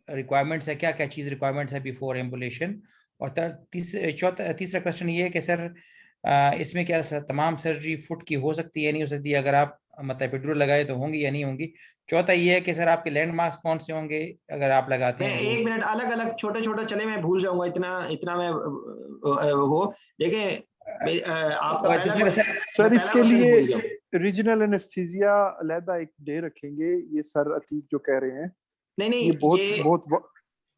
Speaker 6: रिक्वायरमेंट्स है, क्या क्या चीज़ रिक्वायरमेंट्स है बिफोर एम्बुलेशन। और तीसरा क्वेश्चन ये है कि सर इसमें क्या तमाम सर्जरी फुट की हो सकती है, नहीं हो सकती, अगर आप मतलब एपिड्यूरल लगाए तो होंगी या नहीं होंगी। चौथा ये है कि सर आपके लैंडमार्क्स कौन से होंगे अगर आप लगाते हैं?
Speaker 1: एक मिनट, अलग अलग छोटे छोटे चले, मैं भूल जाऊंगा, इतना मैं वो देखें आपका
Speaker 2: सर इसके लिए रीजनल एनेस्थीसिया अलग एक डे रखेंगे, ये सर अतीक जो कह रहे हैं।
Speaker 1: नहीं
Speaker 2: ये बहुत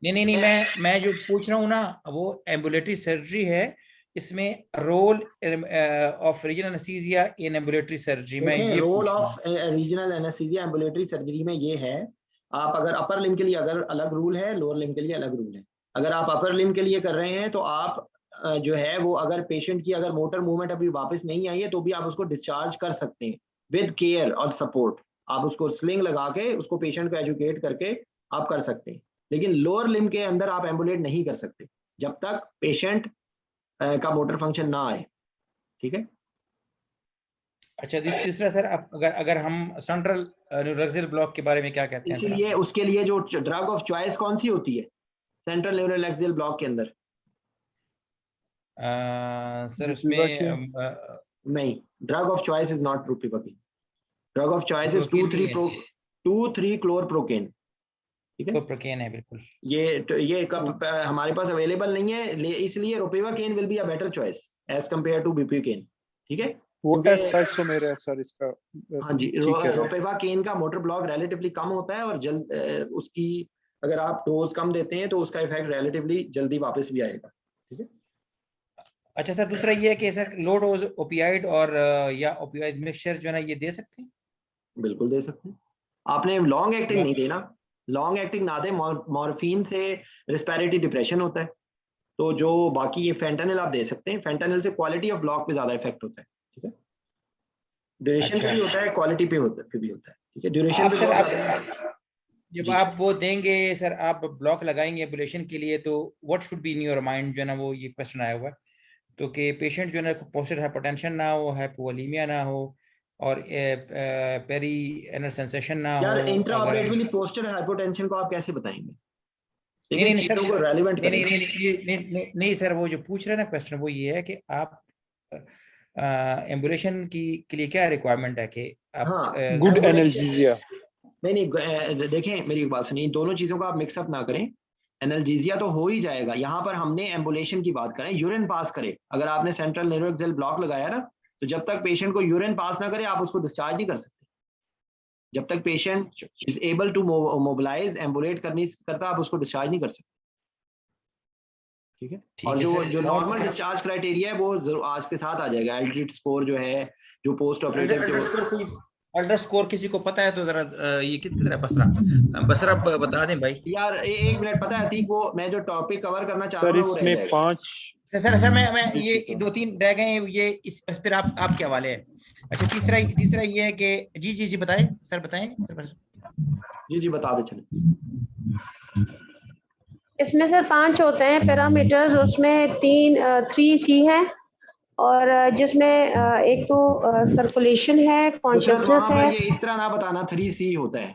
Speaker 6: नहीं, मैं जो पूछ रहा हूँ ना वो एम्बुलेटरी सर्जरी है, इसमें role of regional anaesthesia in ambulatory surgery में
Speaker 1: देखें,
Speaker 6: ये
Speaker 1: role of regional anaesthesia ambulatory surgery में ये है, आप अगर अपर लिम के लिए अगर अलग रूल है, लोअर लिम के लिए अलग रूल है। अगर आप अपर लिम के लिए कर रहे हैं तो आप जो है वो अगर पेशेंट की अगर मोटर मूवमेंट अभी वापस नहीं आई है तो भी आप उसको डिस्चार्ज कर सकते हैं विद केयर और सपोर्ट। आप उसको स्लिंग लगा के उसको पेशेंट को एजुकेट करके आप कर सकते हैं, लेकिन लोअर लिम के अंदर आप एम्बुलेट नहीं कर सकते जब तक पेशेंट का मोटर फंक्शन ना आए। ठीक है।
Speaker 6: अच्छा, तीसरा सर, अगर हम सेंट्रल न्यूरोलॉजिकल ब्लॉक के बारे में क्या कहते हैं?
Speaker 1: इसीलिए उसके लिए जो ड्रग ऑफ चॉइस कौन सी होती है सेंट्रल न्यूरोलॉजिकल ब्लॉक के अंदर?
Speaker 6: सर उसमें
Speaker 1: नहीं, drug of choice is not ropivacaine. Drug of choice is 2,3-क्लोरप्रोकेन। ठीक है,
Speaker 6: प्रोपिवाकीन है बिल्कुल।
Speaker 1: ये कब हमारे पास अवेलेबल नहीं है, इसलिए ropivacaine will be a better choice as compare to bupivacaine. ठीक है,
Speaker 2: वो एसाइसोमेर है सर इसका।
Speaker 1: हाँ जी, रोपिवाकीन का मोटर ब्लॉक रिलेटिवली कम होता है और जल्द उसकी अगर आप डोज कम देते हैं तो उसका इफेक्ट रिलेटिवली जल्दी वापस भी आएगा। ठीक है।
Speaker 6: अच्छा सर, दूसरा ये है कि सर लो डोज ओपियाइड और या ओपियाइड मिक्सचर जो है ना, ये दे सकते हैं?
Speaker 1: बिल्कुल दे सकते हैं। आपने लॉन्ग एक्टिंग नहीं देना, लॉन्ग एक्टिंग ना दे। मॉर्फिन से रिस्पिरेटरी डिप्रेशन होता है, तो जो बाकी ये फेंटानिल आप दे सकते हैं। फेंटानिल से क्वालिटी ऑफ ब्लॉक पे ज्यादा इफेक्ट होता है। ठीक है, ड्यूरेशन पे भी होता है, क्वालिटी पे भी होता है। ठीक है, ड्यूरेशन पे
Speaker 6: जब आप वो देंगे सर, आप ब्लॉक लगाएंगे एब्लेशन के लिए, तो what should be in your mind जो है ना, वो ये क्वेश्चन आया हुआ है। तो कि पेशेंट जो है ना पोस्टेड हाइपोटेंशन ना हो, हाइपोवोलीमिया ना हो और पेरी एनल सेंसेशन ना हो।
Speaker 1: यार इंट्राऑपरेटिवली पोस्टेड हाइपोटेंशन को आप कैसे बताएंगे?
Speaker 6: नहीं
Speaker 1: चीजों को रेलेवेंट
Speaker 6: नहीं सर, वो जो पूछ रहे हैं ना क्वेश्चन, वो ये है कि आप एम्बुलेशन के लिए क्या रिक्वायरमेंट है कि आप
Speaker 2: गुड एनाल्जेसिया।
Speaker 1: नहीं, देखें मेरी बात सुनिए, दोनों चीजों को आप मिक्सअप ना करें। एनाल्जेसिया तो हो ही जाएगा, यहाँ पर हमने एम्बुलेशन की बात करें, यूरिन पास करे। अगर आपने सेंट्रल न्यूरोलॉजिकल ब्लॉक लगाया ना, तो जब तक पेशेंट को यूरिन पास ना करे आप उसको डिस्चार्ज नहीं कर सकते। जब तक patient is able to mobilise ambulate करता आप उसको डिस्चार्ज नहीं कर सकते। ठीक है, और जो नॉर्मल डिस्चार्ज क्राइटेरिया है वो जरूर आज के साथ आ जाएगा। एल्टीट्यूड स्कोर जो है, जो पोस्ट ऑपरेटिव
Speaker 6: अल्ट्रा स्कोर किसी को पता है तो जरा ये कितनी तरह बसरा बता दें भाई।
Speaker 1: यार एक मिनट, पता है अतीक, वो मैं जो टॉपिक कवर करना चाह रहा
Speaker 2: हूं सर, इसमें 5
Speaker 6: सर मैं ये 2-3 रह गए हैं, ये इस पर आपके हवाले है। अच्छा, तीसरा ये है कि जी बताएं सर, बताएं सर।
Speaker 1: जी बता दे चले।
Speaker 5: इसमें सर 5 होते हैं पैरामीटर्स, उसमें 3C है, और जिसमें एक तो सर्कुलेशन है, कॉन्शियसनेस है।
Speaker 1: ये इस तरह ना बताना 3C होता है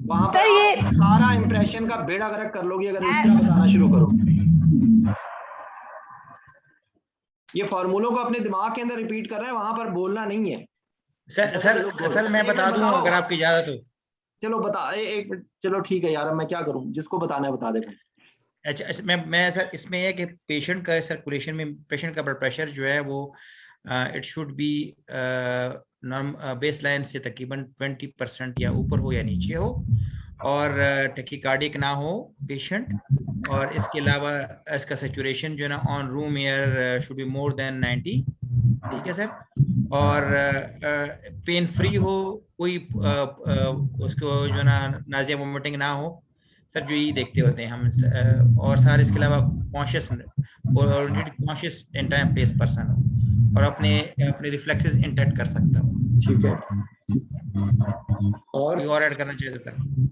Speaker 1: वहां
Speaker 5: सर, ये
Speaker 1: सारा इंप्रेशन का बेड़ा गर्क कर लोगी अगर इस तरह बताना शुरू करो। ये फॉर्मूलों को अपने दिमाग के अंदर रिपीट कर रहा है, वहां पर बोलना नहीं है।
Speaker 6: सर मैं बता दूं अगर आपकी इजाजत हो।
Speaker 1: चलो बता, एक मिनट, चलो ठीक है यार, मैं क्या करूं, जिसको बताना है बता दे।
Speaker 6: अच्छा, मैं सर इसमें है कि पेशेंट का सर्कुलेशन में, पेशेंट का ब्लड प्रेशर जो है वो it should be base line से तकरीबन 20% या ऊपर हो या नीचे हो, और टैकीकार्डिक ना हो पेशेंट, और इसके अलावा इसका सैचुरेशन जो है ना on room air should be more than 90। ठीक है सर, और पेन फ्री हो, कोई उसको जो है ना नाजिया वोमिटिंग ना हो सर, जो ये देखते होते हैं हम। और सर इसके अलावा कॉन्शियस एंटायर प्लेस पर्सन हो और अपने रिफ्लेक्सेस इंटैक्ट कर सकता हो।
Speaker 1: ठीक है, और ऐड
Speaker 6: करना चाहिए तो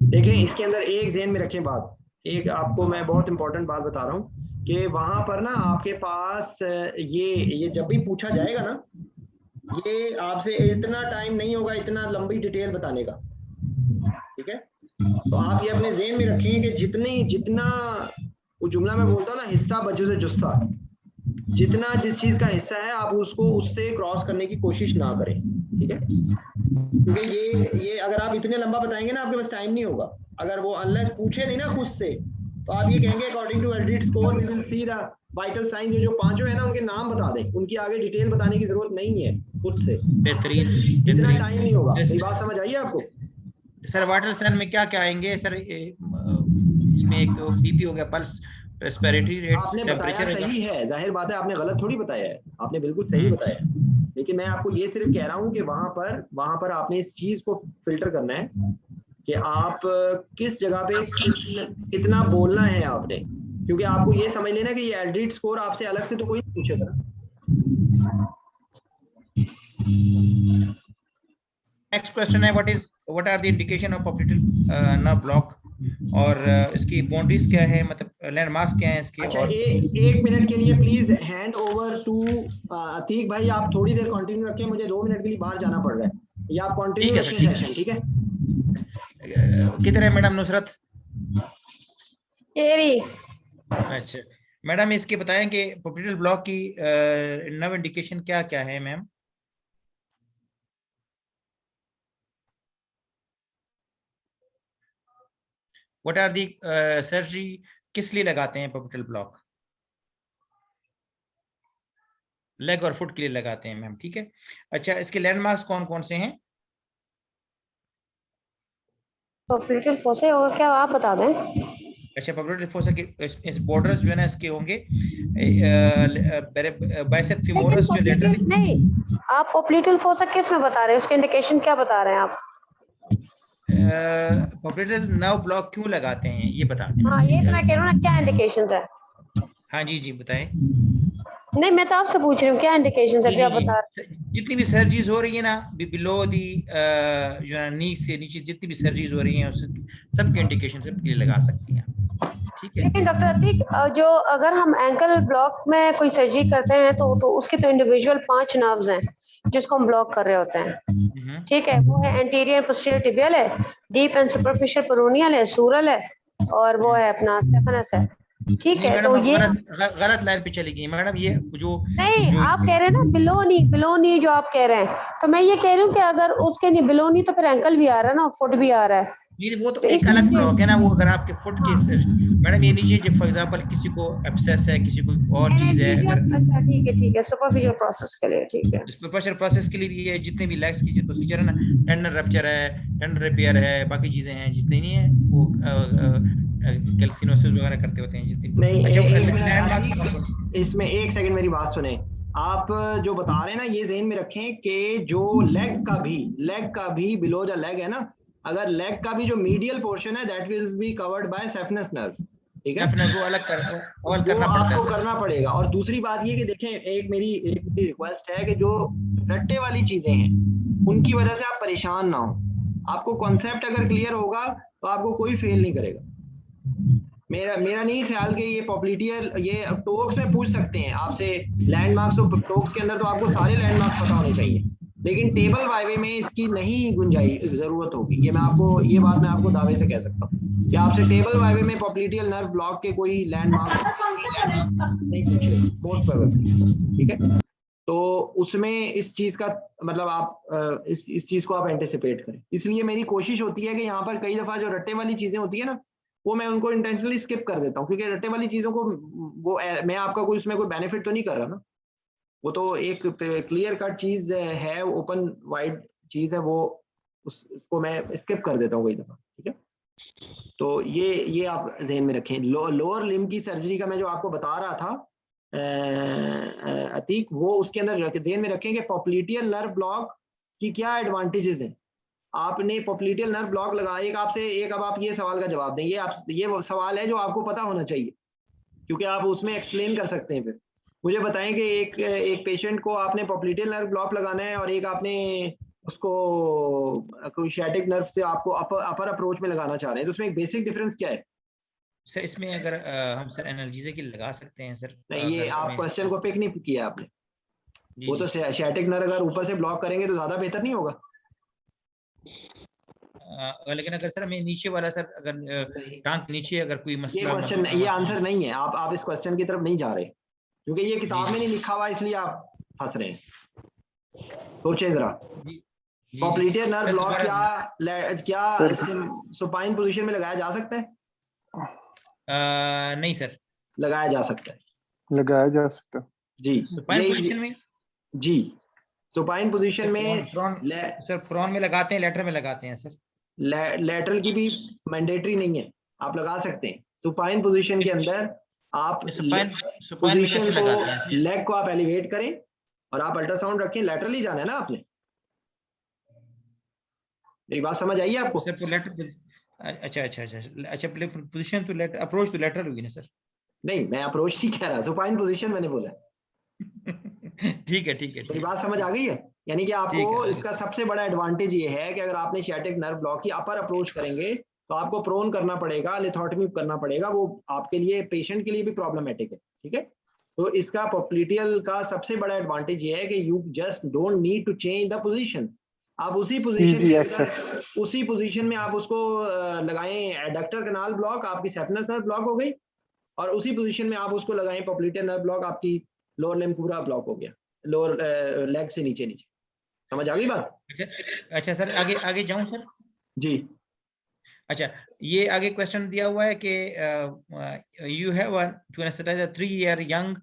Speaker 1: देखिए इसके अंदर एक ज़हन में रखें बात, एक आपको मैं बहुत इंपॉर्टेंट बात बता रहा हूँ कि वहां पर ना आपके पास ये जब भी पूछा जाएगा ना, ये आपसे इतना टाइम नहीं होगा इतना लंबी डिटेल बताने का। ठीक है, तो आप ये अपने ज़हन में रखें कि जितना वो जुमला मैं बोलता हूँ ना, हिस्सा बजू से जुस्सा, जितना जिस चीज का हिस्सा है आप उसको उससे क्रॉस करने की कोशिश ना करें। ठीक है, क्योंकि ये अगर आप इतने लंबा बताएंगे ना आपके पास टाइम नहीं होगा। अगर वो अनलेस पूछे नहीं ना खुद से, तो आप ये कहेंगे according to altitude score we will see the vital sign. जो पांचों है ना उनके नाम बता दें, उनकी आगे डिटेल बताने की जरूरत नहीं है खुद से, इतना टाइम नहीं होगा। ये बात समझ आई है आपको?
Speaker 6: सर वाइटल साइन में क्या क्या आएंगे सर? इसमें एक तो बीपी हो गया, पल्स, रेस्पिरेटरी रेट,
Speaker 1: आपने बताया
Speaker 6: टेम्परेचर।
Speaker 1: सही है, जाहिर बात है आपने गलत थोड़ी बताया है, आपने बिल्कुल सही बताया है। लेकिन मैं आपको ये सिर्फ कह रहा हूँ कि वहां पर आपने इस चीज को फिल्टर करना है कि आप किस जगह पे कितना बोलना है आपने, क्योंकि आपको ये समझ लेना कि ये एल्ड्रिड स्कोर आपसे अलग से तो कोई नहीं पूछेगा।
Speaker 6: नेक्स्ट क्वेश्चन है what are the indication of popliteal nerve block, और इसकी बाउंड्रीज क्या है, मतलब लैंडमार्क्स क्या है इसके।
Speaker 1: अच्छा,
Speaker 6: और
Speaker 1: एक मिनट के लिए please hand over to Atiq भाई, आप थोड़ी देर कंटिन्यू रखें, मुझे 2 मिनट के लिए बाहर जाना पड़ रहा है, या आप कंटिन्यू
Speaker 6: ठीक है सर,
Speaker 1: रखें
Speaker 6: ठीक है।
Speaker 1: सेशन, ठीक है।
Speaker 6: किधर है मैडम नुसरत?
Speaker 5: एरी।
Speaker 6: अच्छा मैडम, इसके बताएं कि पॉप्यूलेटेड ब्लॉक की नर्व इंडिकेशन क्या क्या है ma'am. What are the surgery, किस लिए लगाते हैं पॉप्यूलेटेड ब्लॉक? लेग और फुट के लिए लगाते हैं मैम, ठीक है। अच्छा, इसके लैंडमार्क्स कौन कौन से हैं?
Speaker 5: पॉप्यूलेटेड फोसा और क्या आप बता दें।
Speaker 6: अच्छा, पॉप्यूलेटेड फोसा के इस बॉर्डर्स जो है ना इसके होंगे बाइसेप
Speaker 5: लेकिन
Speaker 6: फेमोरस जो
Speaker 5: पॉप्यूलेटेड
Speaker 6: लेटरली।
Speaker 5: नहीं, आप पॉप्यूलेटेड फोसा किस में बता रहे हैं, उसके इंडिकेशन क्या बता रहे हैं आप?
Speaker 6: पॉप्यूलेटेड नर्व ब्लॉक क्यों लगाते हैं ये बता दें।
Speaker 5: हाँ, ये तो मैं कह रहा हूँ ना, क्या इंडिकेशन है।
Speaker 6: हाँ जी जी बताएं।
Speaker 5: नहीं, मैं तो आपसे पूछ रही हूँ क्या इंडिकेशन है,
Speaker 6: जी
Speaker 5: अभी आप
Speaker 6: जी
Speaker 5: बता
Speaker 6: जी, जितनी भी सर्जरीज हो रही है ना बिलो दी जो है नी से नीचे जितनी भी सर्जरीज हो रही हैं उस सबके इंडिकेशन सबके लिए लगा सकती हैं, ठीक है।
Speaker 5: लेकिन डॉक्टर अतीक, जो अगर हम एंकल ब्लॉक में कोई सर्जरी करते हैं तो उसके तो इंडिविजुअल 5 नर्व्स हैं जिसको हम ब्लॉक कर रहे होते हैं, ठीक है। वो है एंटीरियर पोस्टीरियर टिबियल है, डीप एंड सुपरफिशियल पेरोनियल है, सूरल है, और वो है अपना स्टेफनस है, ठीक
Speaker 6: नहीं
Speaker 5: है।
Speaker 6: मैडम,
Speaker 5: तो
Speaker 6: आप
Speaker 5: ये
Speaker 6: गलत लाइन पे चली गई मैडम। ये जो
Speaker 5: नहीं, आप कह रहे हैं ना बिलो नी जो आप कह रहे हैं, तो मैं ये कह रही हूँ कि अगर उसके नहीं बिलो नी तो फिर एंकल भी आ रहा है ना, फुट भी आ रहा है।
Speaker 6: नहीं, वो तो
Speaker 5: तो
Speaker 6: एक अलग
Speaker 5: इसलिए
Speaker 6: ब्लॉक है ना। वो अगर आपके फुट के मैडम ये नीचे जो फॉर एग्जांपल किसी को एब्सेस है, किसी को और चीज है, अगर
Speaker 5: अच्छा ठीक है, सुपरफिशियल प्रोसेस के लिए ठीक है।
Speaker 6: सुपरफिशियल प्रोसेस के लिए भी है, जितने भी लेग्स की प्रोसीजर है ना, टेंडन रप्चर है, टेंडन रिपेयर है, बाकी चीजें हैं जितनी नहीं है वो कैल्सिनोसिस वगैरह करते होते हैं जितनी।
Speaker 1: नहीं,
Speaker 6: अच्छा,
Speaker 1: एक मिनट
Speaker 6: लैंडमार्क्स
Speaker 1: इसमें 1 सेकंड मेरी बात सुने। आप जो बता रहे हैं ना, ये ज़हन में रखें कि जो लेग का भी बिलो द लेग है ना, अगर लेग का भी जो मीडियल पोर्शन है that will be covered by saphenous nerve, ठीक है।
Speaker 6: डेफनेस वो अलग
Speaker 1: वो
Speaker 6: करना पड़ता
Speaker 1: आपको
Speaker 6: है सर।
Speaker 1: करना पड़ेगा। और दूसरी बात ये कि देखें, एक मेरी रिक्वेस्ट है कि जो रट्टे वाली चीजें हैं उनकी वजह से आप परेशान ना हो। आपको कॉन्सेप्ट अगर क्लियर होगा तो आपको कोई फेल नहीं करेगा। मेरा नहीं ख्याल कि ये पॉपुलिटियर ये टोक्स में पूछ सकते हैं आपसे लैंडमार्क्स, तो टोक्स के अंदर तो आपको सारे लैंडमार्क्स पता होने चाहिए, लेकिन टेबल वाइवे में इसकी नहीं गुंजाइश जरूरत होगी। ये बात मैं आपको दावे से कह सकता हूँ कि आपसे टेबल वाइवे में पॉपुलिटियल नर्व ब्लॉक के कोई लैंडमार्क नहीं पूछे मोस्ट प्रोबेबली, ठीक है। तो उसमें इस चीज का मतलब आप इस चीज को आप एंटिसिपेट करें। इसलिए मेरी कोशिश होती है कि यहाँ पर कई दफा जो रट्टे वाली चीजें होती है ना, वो मैं उनको इंटेंशनली स्किप कर देता हूँ, क्योंकि रट्टे वाली चीजों को वो मैं आपका कोई उसमें कोई बेनिफिट तो नहीं कर रहा ना। वो तो एक क्लियर कट चीज है, ओपन वाइड चीज है, वो उसको मैं स्किप कर देता हूँ कई दफा, ठीक है। तो ये आप जहन में रखें। लोअर लिम्ब की सर्जरी का मैं जो आपको बता रहा था अतीक, वो उसके अंदर जहन में रखें कि पॉप्लिटियल नर्व ब्लॉक की क्या एडवांटेजेस हैं। आपने पॉप्लिटियल नर्व ब्लॉक लगाया, अब आप ये सवाल का जवाब दें। ये वो सवाल है जो आपको पता होना चाहिए, क्योंकि आप उसमें एक्सप्लेन कर सकते हैं। फिर मुझे बताएं कि एक पेशेंट को आपने पॉप्लिटियल नर्व ब्लॉक लगाना है और एक आपने उसको कोई शैटिक नर्व से आपको अपर अप्रोच में लगाना चाह रहे हैं, तो उसमें एक बेसिक डिफरेंस क्या है?
Speaker 6: सर इसमें अगर हम सर एनाल्जेसिक लगा सकते हैं सर।
Speaker 1: नहीं, ये आप क्वेश्चन को पिक नहीं किया आपने। वो तो शैटिक नर्व अगर ऊपर से ब्लॉक करेंगे तो ज्यादा बेहतर नहीं होगा।
Speaker 6: लेकिन अगर सर हमें नीचे वाला सर, अगर टांग नीचे अगर कोई मसला,
Speaker 1: ये क्वेश्चन ये आंसर नहीं है। आप इस क्वेश्चन की तरफ नहीं जा रहे, क्योंकि ये किताब में नहीं लिखा हुआ, इसलिए आप फंस रहे हैं। सोचे जरा, पॉप्लिटियल नर्व ब्लॉक क्या सुपाइन पोजीशन में लगाया जा सकता है?
Speaker 6: नहीं सर,
Speaker 1: लगाया जा सकता है,
Speaker 2: लगाया जा सकता है
Speaker 1: जी।
Speaker 6: सुपाइन पोजीशन में
Speaker 1: जी, सुपाइन पोजीशन में
Speaker 6: सर प्रोन में लगाते हैं, लेटरल में लगाते हैं सर।
Speaker 1: लेटरल की भी मैंडेटरी नहीं है, आप लगा सकते हैं, सुपाइन पोजीशन के अंदर आप
Speaker 6: सुपाइन में
Speaker 1: पोजीशन
Speaker 6: कैसे
Speaker 1: को,
Speaker 6: लगाते हैं?
Speaker 1: लेग को आप एलिवेट करें और आप अल्ट्रासाउंड रखें, लैटरली जाना है ना आपने। मेरी बात समझ आई है आपको?
Speaker 6: सर तो लेटर, अच्छा पोजीशन तो लेटर, अप्रोच तो लेटरल होगी ना सर?
Speaker 1: नहीं, मैं अप्रोच नहीं कह रहा, सुपाइन पोजीशन मैंने बोला।
Speaker 6: ठीक है
Speaker 1: मेरी बात समझ आ गई है? यानी कि आपको इसका सबसे बड़ा एडवांटेज ये है कि अगर आपने शियाटिक नर्व ब्लॉक की अपर अप्रोच करेंगे तो आपको प्रोन करना पड़ेगा, लिथोटमी करना पड़ेगा, वो आपके लिए, पेशेंट के लिए भी प्रॉब्लमेटिक है। ठीक है, तो इसका पॉप्लिटियल का सबसे बड़ा एडवांटेज ये है कि you just don't need to change the position. आप उसी पोजीशन में आप उसको लगाएं एडक्टर कैनाल ब्लॉक, आपकी सेफनस नर्व ब्लॉक हो गई, और उसी पोजीशन में आप उसको लगाएं पॉप्लिटियल नर्व ब्लॉक, आपकी लोअर लिम्ब पूरा ब्लॉक हो गया, लोअर लेग से नीचे नीचे। समझ आ गई बात?
Speaker 6: अच्छा सर, आगे जाऊं सर?
Speaker 1: जी।
Speaker 6: अच्छा, ये आगे क्वेश्चन दिया हुआ है कि you have to anaesthetize a 3-year young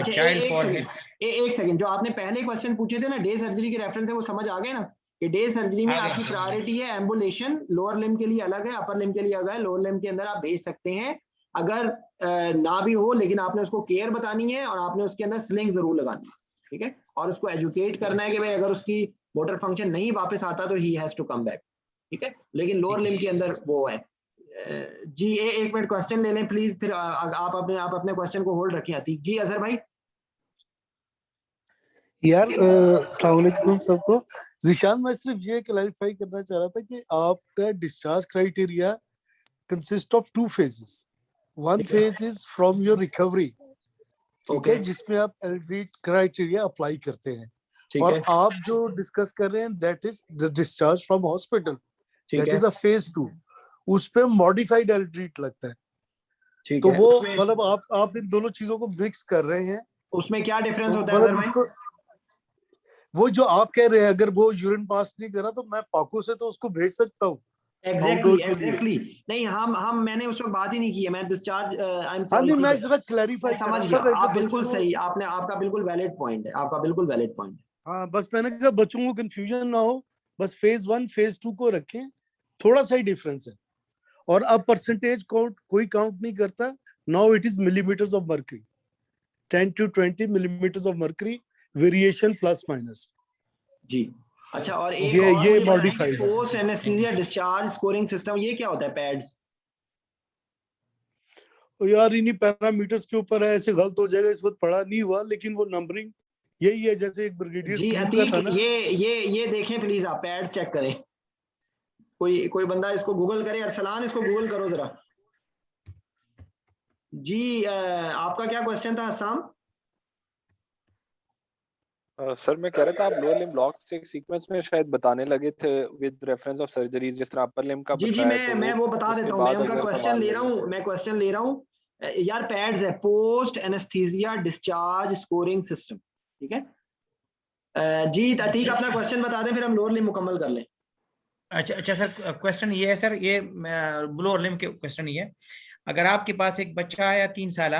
Speaker 6: child for
Speaker 1: एक सेकंड, जो आपने पहले क्वेश्चन पूछे थे ना डे सर्जरी के रेफरेंस से, वो समझ आ गए ना कि डे सर्जरी में आपकी प्रायोरिटी है एम्बुलेशन, लोअर लिम्ब के लिए अलग है, अपर लिम्ब के लिए अलग है। लोअर लिम्ब के अंदर आप भेज सकते हैं अगर ना भी हो, लेकिन आपने उसको केयर बतानी है और आपने उसके अंदर स्लिंग जरूर लगानी है। ठीक है, और उसको एजुकेट करना है कि भाई अगर उसकी मोटर फंक्शन नहीं वापस आता तो he has to come back. ठीक है, लेकिन लोअर लिम्ब के अंदर वो है। जी एक मिनट क्वेश्चन ले लें प्लीज, फिर आप अपने क्वेश्चन को होल्ड रखें। अतीक जी, अजहर भाई।
Speaker 8: यार अस्सलाम वालेकुम सबको। जिशान, मैं सिर्फ ये क्लैरिफाई करना चाह रहा था कि आपका discharge criteria consist of 2 phases। One phase is from your recovery, ठीक है, जिसमें आप एल्ड्रीट क्राइटेरिया अप्लाई करते हैं, और आप जो डिस्कस कर रहे हैं that is the discharge from hospital, that is a phase 2। उस पे मॉडिफाइड एल्ड्रीट लगता है। तो वो मतलब आप इन दोनों चीजों को मिक्स कर रहे हैं।
Speaker 1: उसमें क्या डिफरेंस होता है
Speaker 8: मतलब इसको, वो जो आप कह रहे हैं, अगर वो यूरिन पास नहीं करा तो मैं पाको से तो उसको भेज सकता हूँ।
Speaker 1: एग्जैक्टली नहीं, हम मैंने उस वक्त बात ही नहीं की है, मैं डिस्चार्ज आई एम सॉरी,
Speaker 8: मैं जरा क्लैरिफाई
Speaker 1: समझ गया। आप बिल्कुल सही, आपका बिल्कुल वैलिड पॉइंट है, आपका बिल्कुल वैलिड पॉइंट है।
Speaker 8: हाँ, बस मैंने कहा बच्चों को कंफ्यूजन ना हो, बस phase 1 phase 2 को रखें, थोड़ा सा ही डिफरेंस है। और अब परसेंटेज कोई काउंट नहीं करता, now it is millimetres of mercury, 10 to 20 millimeters of mercury variation plus minus।
Speaker 1: जी अच्छा, और एक
Speaker 8: ये modified
Speaker 1: post anaesthesia discharge scoring system, ये क्या होता है पैड्स?
Speaker 8: यार इन्हीं पैरामीटर्स के ऊपर है, ऐसे गलत हो जाएगा, इस वक्त पढ़ा नहीं हुआ, लेकिन वो नंबरिंग यही है जैसे एक ब्रिगेडियर
Speaker 1: जी अतीक, ये देखें प्लीज, आप पैड्स चेक करें। कोई बंदा इसको गूगल करे, अरसलान इसको गूगल करो जरा। जी आपका क्या क्वेश्चन था अस्साम?
Speaker 7: सर मैं कह रहा था आप लोअर लिम्ब ब्लॉक्स एक सीक्वेंस में शायद बताने लगे थे विद रेफरेंस ऑफ सर्जरीज, जिस तरह अपर लिम्ब का
Speaker 1: जी मैं वो बता देता हूँ, मैं उनका क्वेश्चन ले रहा हूँ, यार पैड्स है post anaesthesia discharge scoring system. ठीक है जी, अतीक अपना क्वेश्चन बता दें, फिर हम लोअर लिम्ब मुकम्मल कर लें।
Speaker 6: अच्छा सर, क्वेश्चन ये है सर, ये लोअर लिम्ब के क्वेश्चन ये है, अगर आपके पास एक बच्चा है 3 साल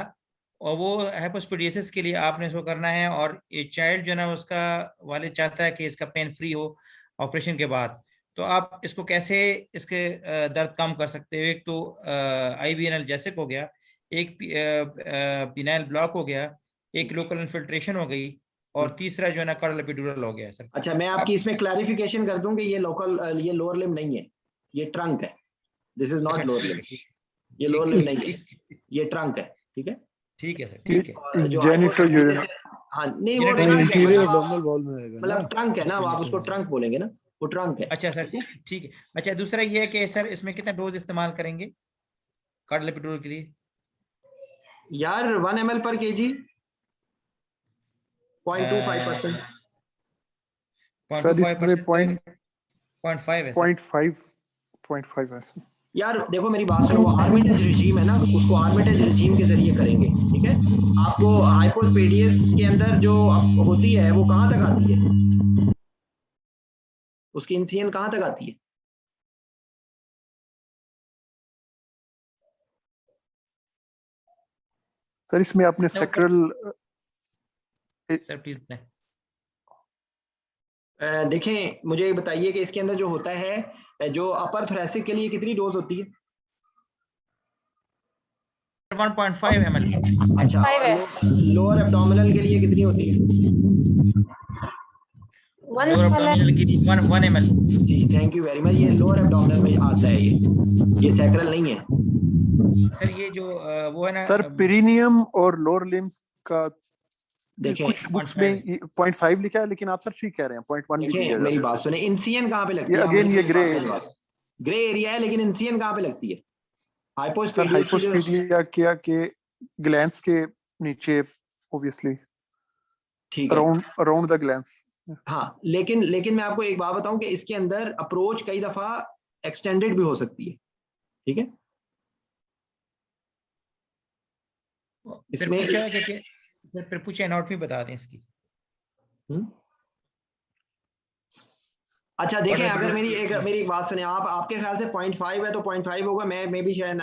Speaker 6: और वो हाइपोस्पोडियोसिस के लिए आपने इसको करना है, और ये चाइल्ड जो है ना उसका वालिद चाहता है कि इसका पेन फ्री हो ऑपरेशन के बाद, तो आप इसको कैसे इसके दर्द कम कर सकते हो? एक तो IVNL जैसे हो गया, एक पिनाइल ब्लॉक हो गया, एक लोकल इन्फिल्ट्रेशन हो गई, और तीसरा जो है ना कार्डियल एपिड्यूरल हो गया सर।
Speaker 1: अच्छा, मैं आपकी इसमें क्लैरिफिकेशन कर दूं कि ये ये लोअर लिम्ब नहीं है, ये ट्रंक है। This is not lower limb, ये लोअर लिम्ब नहीं है, ये ट्रंक है। ठीक है,
Speaker 6: ठीक है सर, ठीक है।
Speaker 8: जेनिटो
Speaker 1: हाँ नहीं, वो
Speaker 8: इंटीरियर एब्डोमिनल वॉल में आएगा,
Speaker 1: मतलब ट्रंक है ना, आप उसको ट्रंक बोलेंगे ना, वो ट्रंक है।
Speaker 6: अच्छा सर, ठीक है। अच्छा, दूसरा ये है कि सर इसमें कितना डोज इस्तेमाल करेंगे कार्डियल एपिड्यूरल के लिए?
Speaker 1: यार 1 ml पर kg 0.25%।
Speaker 8: सर इसमें 0.5 है।
Speaker 1: यार देखो मेरी बात सुनो, वो आर्मिटेज रिजीम है ना, उसको आर्मिटेज रिजीम के जरिए करेंगे। ठीक है, आपको हाइपोस्पेडियस के अंदर जो होती है वो कहाँ तक आती है, उसकी इंसियन कहाँ तक आती है?
Speaker 2: सर इसमें आपने सैक्रल,
Speaker 6: सर प्लीज
Speaker 1: देखें, मुझे ये बताइए कि इसके अंदर जो होता है, जो अपर थोरेसिक के लिए कितनी डोज होती है?
Speaker 6: 1.5 ml।
Speaker 1: अच्छा,
Speaker 5: 5 है।
Speaker 1: लोअर एब्डोमिनल के लिए कितनी होती है?
Speaker 5: 1
Speaker 6: लोअर
Speaker 5: ml।
Speaker 6: एब्डोमिनल के लिए 1 ml।
Speaker 1: जी थैंक यू वेरी मच। ये लोअर एब्डोमिनल में आता है, ये सैक्रल नहीं है
Speaker 6: सर ये जो वो है ना
Speaker 2: सर पेरिनियम और लोअर लिम्स का
Speaker 1: देखें।
Speaker 2: कुछ बुक्स में 0.5 लिखा है, लेकिन आप सर ठीक कह रहे हैं 0.1 भी
Speaker 1: देखें
Speaker 2: लिया जा
Speaker 1: मेरी
Speaker 2: सकता
Speaker 1: बात सुने, इंसियन कहाँ पे लगती
Speaker 2: ये
Speaker 1: है?
Speaker 2: अगेन ये
Speaker 1: ग्रे एरिया है, लेकिन इंसियन कहाँ पे लगती है?
Speaker 2: सर
Speaker 1: हाइपोस्पेडियस की जो
Speaker 2: हाइपोस्पीडिया क्या के ग्लैंड्स के नीचे ऑब्वियसली
Speaker 1: ठीक है।
Speaker 2: Around the glands.
Speaker 1: हाँ, लेकिन मैं आपको एक बात बताऊं कि इसके अंदर अप्रोच कई दफा एक्सटेंडेड भी हो सकती है, ठीक है?
Speaker 6: फिर
Speaker 1: इसमें
Speaker 6: पूछा है कि फिर पूछे एनाटॉमी बता दें इसकी।
Speaker 1: अच्छा देखें, अगर मेरी एक बात सुने, आपके ख्याल से 0.5 है तो 0.5 होगा। मैं भी शायद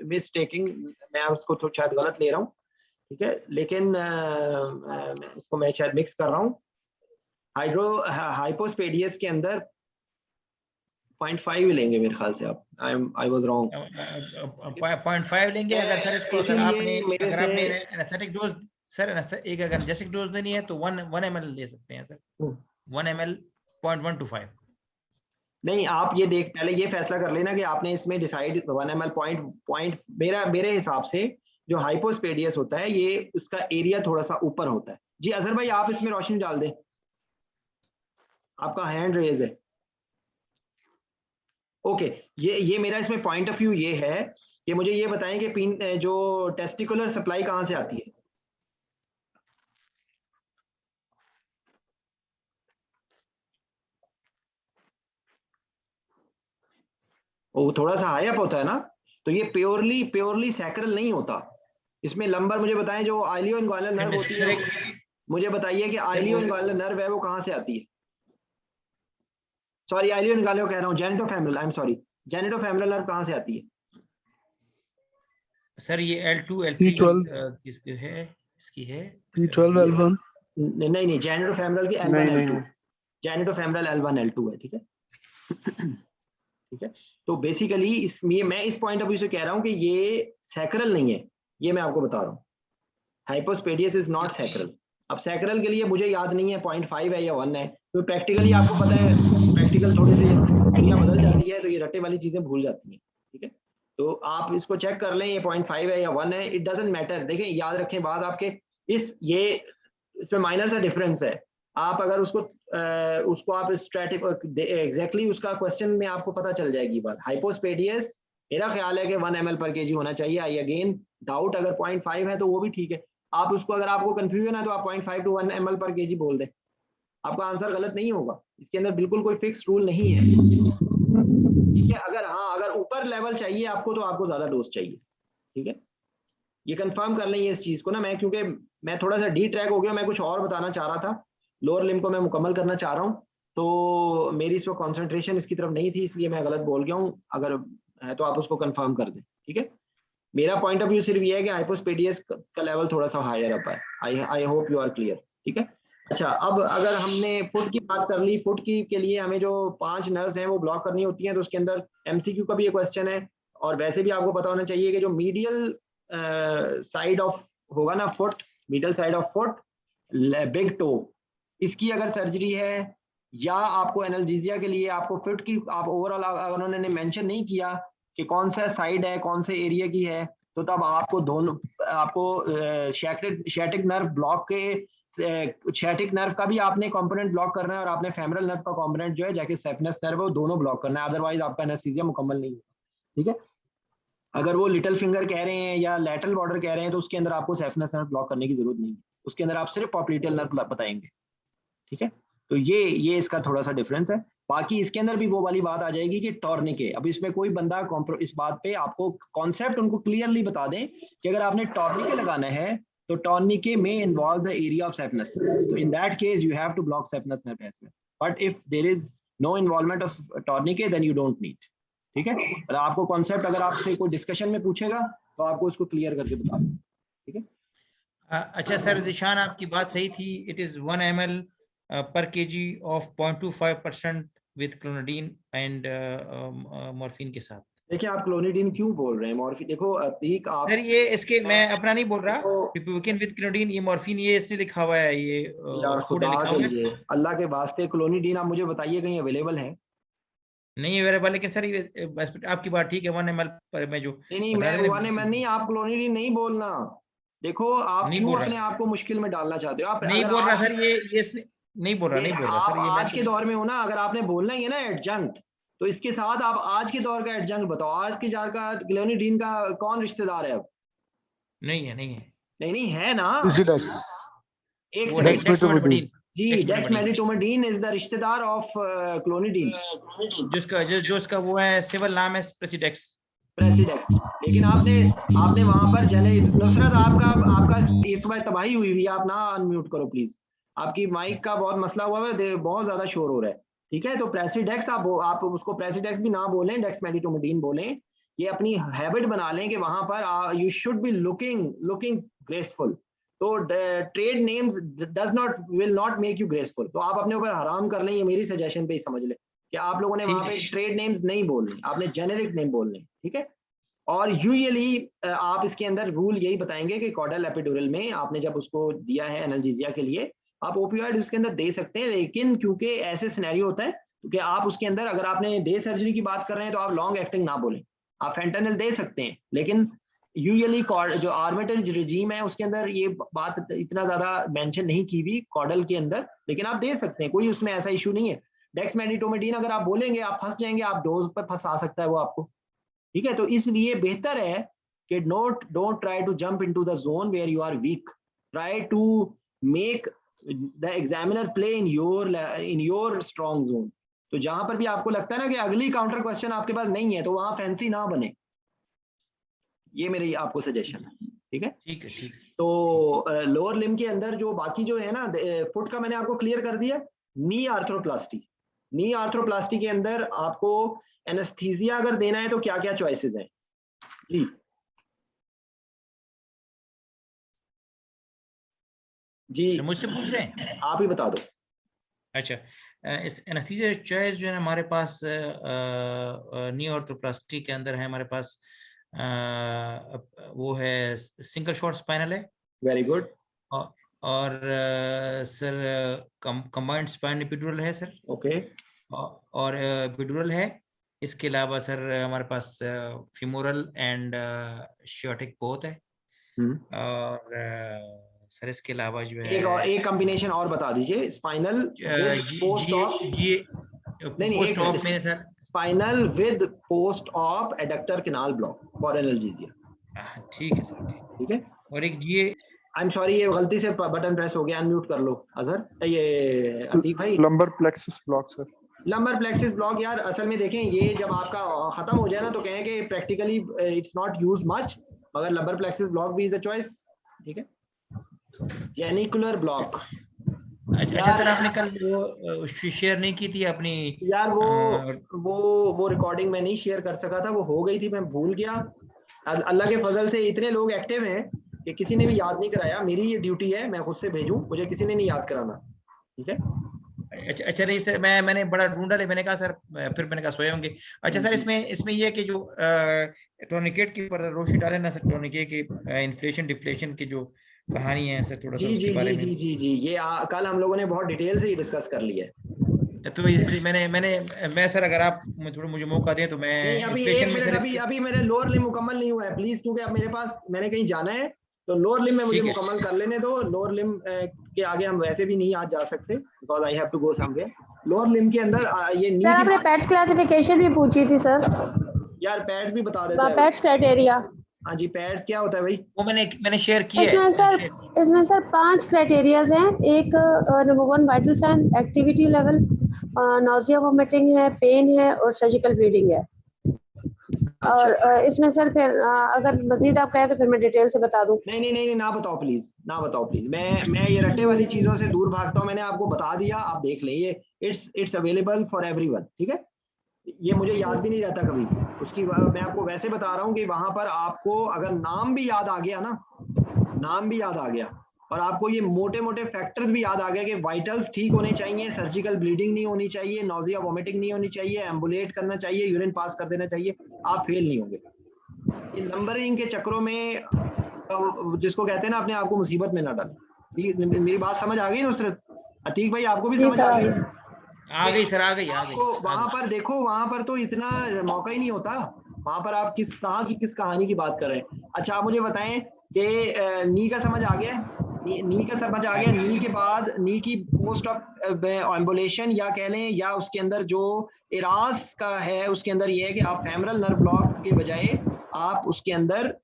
Speaker 1: मिस टेकिंग, मैं उसको तो शायद गलत ले रहा हूँ, ठीक है? लेकिन इसको मैं शायद मिक्स कर रहा हूँ। हाइपोस्पेडियस के अंदर 0.5 लेंगे मेरे ख्याल से आप। I was wrong.
Speaker 6: 0.5 लेंगे अगर सर इसको, अगर आपने एनेस्थेटिक डोज सर एक अगर एनेस्थेटिक डोज देनी है तो 1 ml ले सकते हैं सर। 1 ml 0.125।
Speaker 1: नहीं, आप ये पहले ये फैसला कर लेना कि आपने इसमें डिसाइड 1 ml पॉइंट मेरे हिसाब से जो हाइपोस्पेडियस होता है ये उसका एरिया थोड़ा सा ऊपर होता है। जी अजहर भाई, आप इसमें रोशनी डाल दें, आपका हैंड रेज है। ओके, ये मेरा इसमें पॉइंट ऑफ व्यू ये है कि मुझे ये बताएं कि जो टेस्टिकुलर सप्लाई कहाँ से आती है? वो थोड़ा सा हाई अप होता है ना, तो ये प्योरली सैक्रल नहीं होता। इसमें लंबर मुझे बताएं, जो आइलियो इन्वाइलर नर्व होती है, मुझे बताइए कि आइलियो इन्वाइलर नर्व है वो कहाँ से आती है? सॉरी, आइलियो इन्वाइलर कह रहा हूँ, जेनिटोफेमरल, आई एम सॉरी, जेनिटोफेमरल नर्व कहाँ से आती है?
Speaker 6: सर ये L2 L3 किसकी है? इसकी है
Speaker 8: P12 L1।
Speaker 1: नहीं, जेनिटोफेमरल की L1 L2, जेनिटोफेमरल L1 L2 है, ठीक है? ठीक है, तो बेसिकली इसमें मैं इस पॉइंट ऑफ व्यू से कह रहा हूं कि ये सैक्रल नहीं है, ये मैं आपको बता रहा हूं। हाइपोस्पेडियस इज नॉट सैक्रल। अब सैक्रल के लिए मुझे याद नहीं है 0.5 है या 1 है, तो प्रैक्टिकली आपको पता है, प्रैक्टिकल थोड़े से दुनिया बदल जाती है तो ये रटे वाली चीजें भूल जाती हैं, ठीक है? तो आप इसको चेक कर लें, ये 0.5 है या 1 है, इट डजंट मैटर। देखें, याद रखें बात आपके इसमें माइनर सा डिफरेंस है। आप अगर उसको आप एग्जैक्टली उसका क्वेश्चन में आपको पता चल जाएगी बात। हाइपोस्पेडियस मेरा ख्याल है कि 1 ml पर केजी होना चाहिए। आई अगेन डाउट, अगर 0.5 है तो वो भी ठीक है। आप उसको, अगर आपको कंफ्यूजन है तो आप 0.5 to 1 ml पर केजी बोल दें, आपका आंसर गलत नहीं होगा। इसके अंदर बिल्कुल कोई फिक्स रूल नहीं है, ठीक है? अगर ऊपर लेवल चाहिए आपको तो आपको ज्यादा डोज चाहिए, ठीक है? ये कंफर्म कर लें इस चीज को ना, क्योंकि मैं थोड़ा सा डी ट्रैक हो गया, मैं कुछ और बताना चाह रहा था, लोअर लिम्ब को मैं मुकम्मल करना चाह रहा हूँ, तो मेरी इस वक्त कॉन्सेंट्रेशन इसकी तरफ नहीं थी, इसलिए मैं गलत बोल गया हूँ। अगर है तो आप उसको कंफर्म कर दें, ठीक है? मेरा पॉइंट ऑफ व्यू सिर्फ ये है कि हाइपोस्पेडियस का लेवल थोड़ा सा हायर अप है। I hope you are clear, ठीक है? अच्छा, अब अगर हमने फुट की बात कर ली, फुट की के लिए हमें जो 5 नर्व्स हैं वो ब्लॉक करनी होती हैं, तो उसके अंदर MCQ का भी ये क्वेश्चन है, और वैसे भी आपको पता होना चाहिए कि जो मीडियल साइड ऑफ होगा ना foot, middle side of foot, big toe, इसकी अगर सर्जरी है या आपको एनाल्जेसिया के लिए आपको फिट की, आप ओवरऑल अगर उन्होंने मेंशन नहीं किया कि कौन सा साइड है, कौन से एरिया की है, तो तब आपको शैटिक नर्व ब्लॉक के, शैटिक नर्व का भी आपने कंपोनेंट ब्लॉक करना है, और आपने फेमरल नर्व का कंपोनेंट जो है जाके सेफनेस नर्व है, वो दोनों ब्लॉक करना है, अदरवाइज आपका एनेस्थीसिया मुकम्मल नहीं होगा, ठीक है? अगर वो लिटिल फिंगर कह रहे हैं या लैटरल बॉर्डर कह रहे हैं तो उसके अंदर आपको सेफनेस नर्व ब्लॉक करने की जरूरत नहीं है, उसके अंदर आप सिर्फ पॉप्लिटियल नर्व बताएंगे, ठीक है? तो ये इसका थोड़ा सा डिफरेंस है। बाकी इसके अंदर भी वो वाली बात आ जाएगी कि टॉर्निके, अब इसमें कोई बंदा इस बात पे आपको कॉन्सेप्ट उनको क्लियरली बता दें कि अगर आपने टॉर्निके लगाना है तो टॉर्निके में involve the area of saphenous nerve, तो in that case you have to block saphenous nerve as well, but if there is no involvement of tourniquet then you don't need, ठीक है? और आपको कॉन्सेप्ट अगर आपसे कोई discussion में पूछेगा तो आपको उसको क्लियर करके बता दें, ठीक है?
Speaker 6: अच्छा सर, जिशान आपकी बात सही थी, it is 1 ml per kg of 0.25% with clonidine and morphine के साथ।
Speaker 1: देखिए आप क्लोनिडीन क्यों बोल रहे हैं मॉर्फिन, देखो अतीक आप
Speaker 6: सर ये इसके मैं अपना नहीं बोल रहा,
Speaker 1: तो
Speaker 6: पिपुविकिन विद क्लोनिडीन, ये मॉर्फिन, ये इसने लिखा हुआ है, ये
Speaker 1: यार
Speaker 6: ऑक्सफोर्ड ने
Speaker 1: खुदा
Speaker 6: लिखा
Speaker 1: के
Speaker 6: हुआ है।
Speaker 1: लिए अल्लाह के वास्ते क्लोनिडीन आप मुझे बताइए कहीं अवेलेबल है?
Speaker 6: नहीं अवेलेबल, लेकिन सर ये बस आपकी बात ठीक है, 1 ml पर मैं जो
Speaker 1: नहीं
Speaker 6: बता
Speaker 1: मैं
Speaker 6: रहे
Speaker 1: हुआ
Speaker 6: ना,
Speaker 1: नहीं, आप क्लोनिडीन नहीं बोलना। देखो आप
Speaker 6: नहीं
Speaker 1: क्यों
Speaker 6: बोल
Speaker 1: अपने
Speaker 6: रहा,
Speaker 1: आप को मुश्किल में डालना चाहते हो? आप
Speaker 6: नहीं
Speaker 1: अगर
Speaker 6: बोल रहा
Speaker 1: आज
Speaker 6: सर, ये इसने नहीं बोल रहा, नहीं बोल रहा
Speaker 1: आप
Speaker 6: सर, ये मैं
Speaker 1: आज के दौर में हो ना, अगर आपने बोलना ही है ना एडजंक्ट, तो इसके साथ आप आज के दौर का एडजंक्ट बताओ। आज के जार का क्लोनिडीन का कौन रिश्तेदार है अब?
Speaker 6: नहीं है, नहीं है,
Speaker 1: नहीं है ना।
Speaker 8: Dex,
Speaker 1: एक
Speaker 6: वो नहीं,
Speaker 1: सेकंड
Speaker 8: Dexmedetomidine.
Speaker 1: जी, डेक्समेडिटोमेडीन इज द रिश्तेदार ऑफ क्लोनिडीन,
Speaker 6: जो इसका वो है सिविल नाम है प्रेसिडेक्स।
Speaker 1: प्रेसिडेक्स। लेकिन आपने वहां पर नुसरत आपका आपका इस बार तबाही हुई हुई है, आप ना अनम्यूट करो प्लीज। आपकी माइक का बहुत मसला हुआ है, बहुत ज्यादा शोर हो रहा है। ठीक है, तो प्रेसिडेक्स आप उसको प्रेसिडेक्स भी ना बोलें, डेक्समेडिटोमेडीन बोलें। ये अपनी हैबिट बना लें कि वहां पर you should be looking graceful. तो trade names will not make you graceful. तो आप अपने ऊपर हराम कर लें, ये मेरी सजेशन पे ही समझ लें कि आप लोगों ने वहां पे ट्रेड नेम्स नहीं बोलने, आपने जेनेरिक नेम बोलने। ठीक है, और यूजुअली आप इसके अंदर रूल यही बताएंगे कि कॉर्डल एपिड्यूरल में आपने जब उसको दिया है एनाल्जेसिया के लिए, आप ओपियोइड उसके अंदर दे सकते हैं। लेकिन क्योंकि ऐसे सिनेरियो होता है क्योंकि आप उसके अंदर अगर आपने डे सर्जरी की बात कर रहे हैं तो आप लॉन्ग एक्टिंग ना बोलें, आप फेंटेनिल दे सकते हैं। लेकिन यूजुअली जो आर्मेटेज रिजीम है उसके अंदर ये बात इतना ज्यादा मेंशन नहीं की हुई कॉर्डल के अंदर, लेकिन आप दे सकते हैं, कोई उसमें ऐसा इशू नहीं है। डेक्समेडिटोमेडीन अगर आप बोलेंगे आप फंस जाएंगे, आप डोज पर फंसा सकता है वो आपको। ठीक है, तो इसलिए बेहतर है कि don't try to jump into the zone where you are weak, try to make the examiner play in your strong zone. तो जहां पर भी आपको लगता है ना कि अगली काउंटर क्वेश्चन आपके पास नहीं है, तो वहां फैंसी ना बने। ये मेरी आपको सजेशन है। ठीक है,
Speaker 6: ठीक है, ठीक।
Speaker 1: तो लोअर लिम के अंदर जो बाकी जो है ना, फुट का मैंने आपको क्लियर कर दिया। नी आर्थ्रोप्लास्टी के अंदर आपको एनेस्थीसिया अगर देना है तो क्या क्या चॉइसेस हैं जी? जी
Speaker 6: मुझसे पूछ रहे हैं,
Speaker 1: आप ही बता दो।
Speaker 6: अच्छा, इस एनेस्थीसिया चॉइस जो है ना हमारे पास नी ऑर्थोप्लास्टी के अंदर है हमारे पास, वो है सिंगल शॉर्ट स्पाइनल है।
Speaker 1: Very good.
Speaker 6: और सर कंबाइंड स्पाइन एपिड्यूरल है सर।
Speaker 1: ओके।
Speaker 6: और एपिड्यूरल है। इसके अलावा सर हमारे पास फीमोरल एंड शियोटिक बोथ है। और सर इसके अलावा जो है
Speaker 1: एक कॉम्बिनेशन और बता दीजिए, स्पाइनल पोस्ट ऑफ, नहीं
Speaker 6: पोस्ट ऑफ में sir,
Speaker 1: spinal with post of adductor canal block for analgesia.
Speaker 6: ठीक है सर,
Speaker 1: ठीक है।
Speaker 6: और एक ये
Speaker 1: आई एम सॉरी, ये गलती से बटन प्रेस हो गया, अनम्यूट कर लो अजहर। ये अतीक भाई,
Speaker 2: lumbar plexus block sir.
Speaker 1: Lumbar plexus block यार असल में देखें, ये जब आपका खत्म हो जाए ना तो कहें कि practically it's not use much, मगर लंबर प्लेक्सिस ब्लॉक भी इज अ चॉइस। ठीक है, जेनिकुलर ब्लॉक।
Speaker 6: अच्छा सर, आपने कल वो शेयर नहीं की थी अपनी
Speaker 1: यार वो रिकॉर्डिंग मैं नहीं शेयर कर सका था, वो हो गई थी, मैं भूल गया। अल्लाह के फजल से इतने लोग एक्टिव हैं कि किसी ने भी याद नहीं कराया। मेरी ये ड्यूटी है, मैं खुद से भेजूं, मुझे किसी ने नहीं याद कराना। ठीक है,
Speaker 6: अच्छा नहीं सर, मैंने बड़ा ढूंढा ले, मैंने कहा सर, फिर मैंने कहा सोए होंगे। अच्छा सर, इसमें ये कि जो टोर्निकेट की ऊपर रोशनी डाले ना सर, टोर्निकेट की इन्फ्लेशन डिफ्लेशन की जो कहानी है सर, थोड़ा सा उसके बारे में।
Speaker 1: जी ये कल हम लोगों ने बहुत डिटेल से डिस्कस कर लिया है।
Speaker 6: तो इसलिए मैं सर, अगर आप मुझे मौका दें तो मैं
Speaker 1: अभी एक मिनट, अभी मेरे लोअर लिम मुकम्मल नहीं हुआ है प्लीज, क्योंकि अब मेरे पास मैंने कहीं जाना है, तो लोअर लिम में मुझे मुकम्मल कर लेने दो। लोअर लिम के आगे हम वैसे भी नहीं आज जा सकते, because I have to go somewhere. Lower limb के अंदर ये नी
Speaker 5: सर आपने पैट्स क्लासिफिकेशन भी पूछी थी सर।
Speaker 1: यार पैड्स भी बता देते हैं।
Speaker 5: पैट्स क्राइटेरिया,
Speaker 1: हाँ जी, पैड्स क्या होता है भाई?
Speaker 6: वो मैंने शेयर किया
Speaker 5: है। इसमें सर 5 क्राइटेरियाज हैं। एक number 1 vital sign, activity level, nausea vomiting है, पेन है और सर्जिकल ब्लीडिंग है। और इसमें सर फिर अगर मजीद आप कहें तो फिर मैं डिटेल से बता दूं।
Speaker 1: नहीं ना बताओ प्लीज, मैं ये रट्टे वाली चीजों से दूर भागता हूँ। मैंने आपको बता दिया, आप देख लें, ये इट्स अवेलेबल फॉर एवरीवन। ठीक है, ये मुझे याद भी नहीं रहता कभी उसकी, मैं आपको वैसे बता रहा हूँ कि वहां पर आपको अगर नाम भी याद आ गया, और आपको ये मोटे मोटे फैक्टर्स भी याद आ गए कि वाइटल्स ठीक होने चाहिए, सर्जिकल ब्लीडिंग नहीं होनी चाहिए, नोजिया वोमिटिंग नहीं होनी चाहिए, एम्बुलेट करना चाहिए, यूरिन पास कर देना चाहिए, आप फेल नहीं होंगे। ये नंबरिंग के चक्रों में जिसको कहते हैं ना, अपने आप को मुसीबत में ना डालें। मेरी बात समझ आ गई नुसरत? अतीक भाई आपको भी
Speaker 5: जी
Speaker 1: समझ आ
Speaker 5: सर।
Speaker 1: गई?
Speaker 6: आ गई सर, आ गई, आ गई,
Speaker 1: तो
Speaker 6: आ
Speaker 1: वहां
Speaker 6: गई।
Speaker 1: पर देखो, वहां पर तो इतना मौका ही नहीं होता। वहां पर आप किस कहानी की बात कर रहे हैं? अच्छा आप मुझे बताएं कि नी का समझ आ गया? नी का समझ आ गया। नी के बाद, नी की पोस्ट ऑफ एम्बुलेशन या कह लें, या उसके अंदर जो इरास का है उसके अंदर ये है कि आप फेमरल नर्व ब्लॉक के बजाय आप उसके अंदर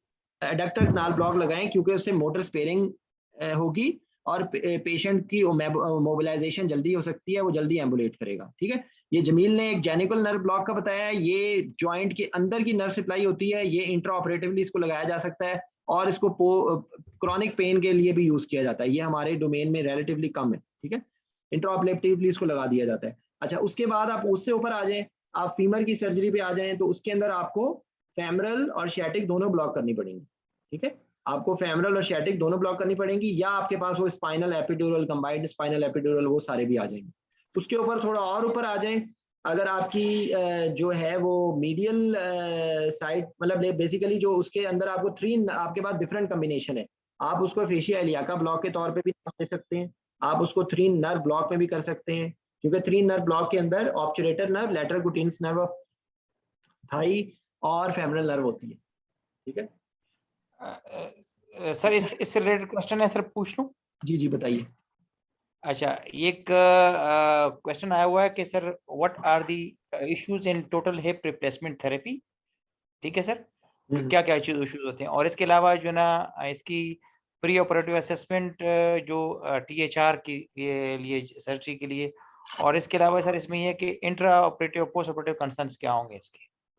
Speaker 1: एडक्टर कनाल ब्लॉक लगाएं, क्योंकि उससे मोटर स्पेयरिंग होगी और पेशेंट की मोबिलाइजेशन जल्दी हो सकती है, वो जल्दी एम्बुलेट करेगा। ठीक है, ये जमील ने एक जेनिकल नर्व ब्लॉक का बताया, ये जॉइंट के अंदर की नर्व सप्लाई होती है, ये इंट्रा ऑपरेटिवली इसको लगाया जा सकता है और इसको क्रॉनिक पेन के लिए भी यूज किया जाता है। ये हमारे डोमेन में रिलेटिवली कम है। ठीक है, इंट्रा ऑपरेटिवली इसको लगा दिया जाता है। अच्छा, उसके बाद आप उससे ऊपर आ जाएं, आप फीमर की सर्जरी पे आ जाएं, तो उसके अंदर आपको फेमरल और शैटिक दोनों ब्लॉक करनी पड़ेंगी। ठीक है, आपको फेमरल और शैटिक दोनों ब्लॉक करनी पड़ेंगी, या आपके पास वो spinal epidural, combined spinal epidural, वो सारे भी आ जाएंगे। उसके ऊपर थोड़ा और ऊपर आ जाएं, अगर आपकी जो है वो मीडियल साइड, मतलब बेसिकली जो उसके अंदर आपको आपके पास डिफरेंट कम्बिनेशन है, आप उसको फेशिया इलियाका ब्लॉक के तौर पे भी दे सकते हैं, आप उसको 3 नर्व ब्लॉक में भी कर सकते हैं, क्योंकि 3 नर्व ब्लॉक के अंदर obturator nerve, lateral cutaneous nerve of thigh और फेमरल नर्व होती है। ठीक है
Speaker 6: सर, इससे रिलेटेड क्वेश्चन है सर, पूछ लूं?
Speaker 1: जी जी बताइए।
Speaker 6: अच्छा, एक क्वेश्चन आया हुआ है कि sir what are the issues in total hip replacement therapy? ठीक है सर, क्या क्या इश्यूज होते हैं, और इसके अलावा जो ना इसकी प्री ऑपरेटिव असेसमेंट जो THR के लिए सर्जरी के लिए, और इसके अलावा सर इसमें ये कि intra operative post operative concerns क्या होंगे इसके?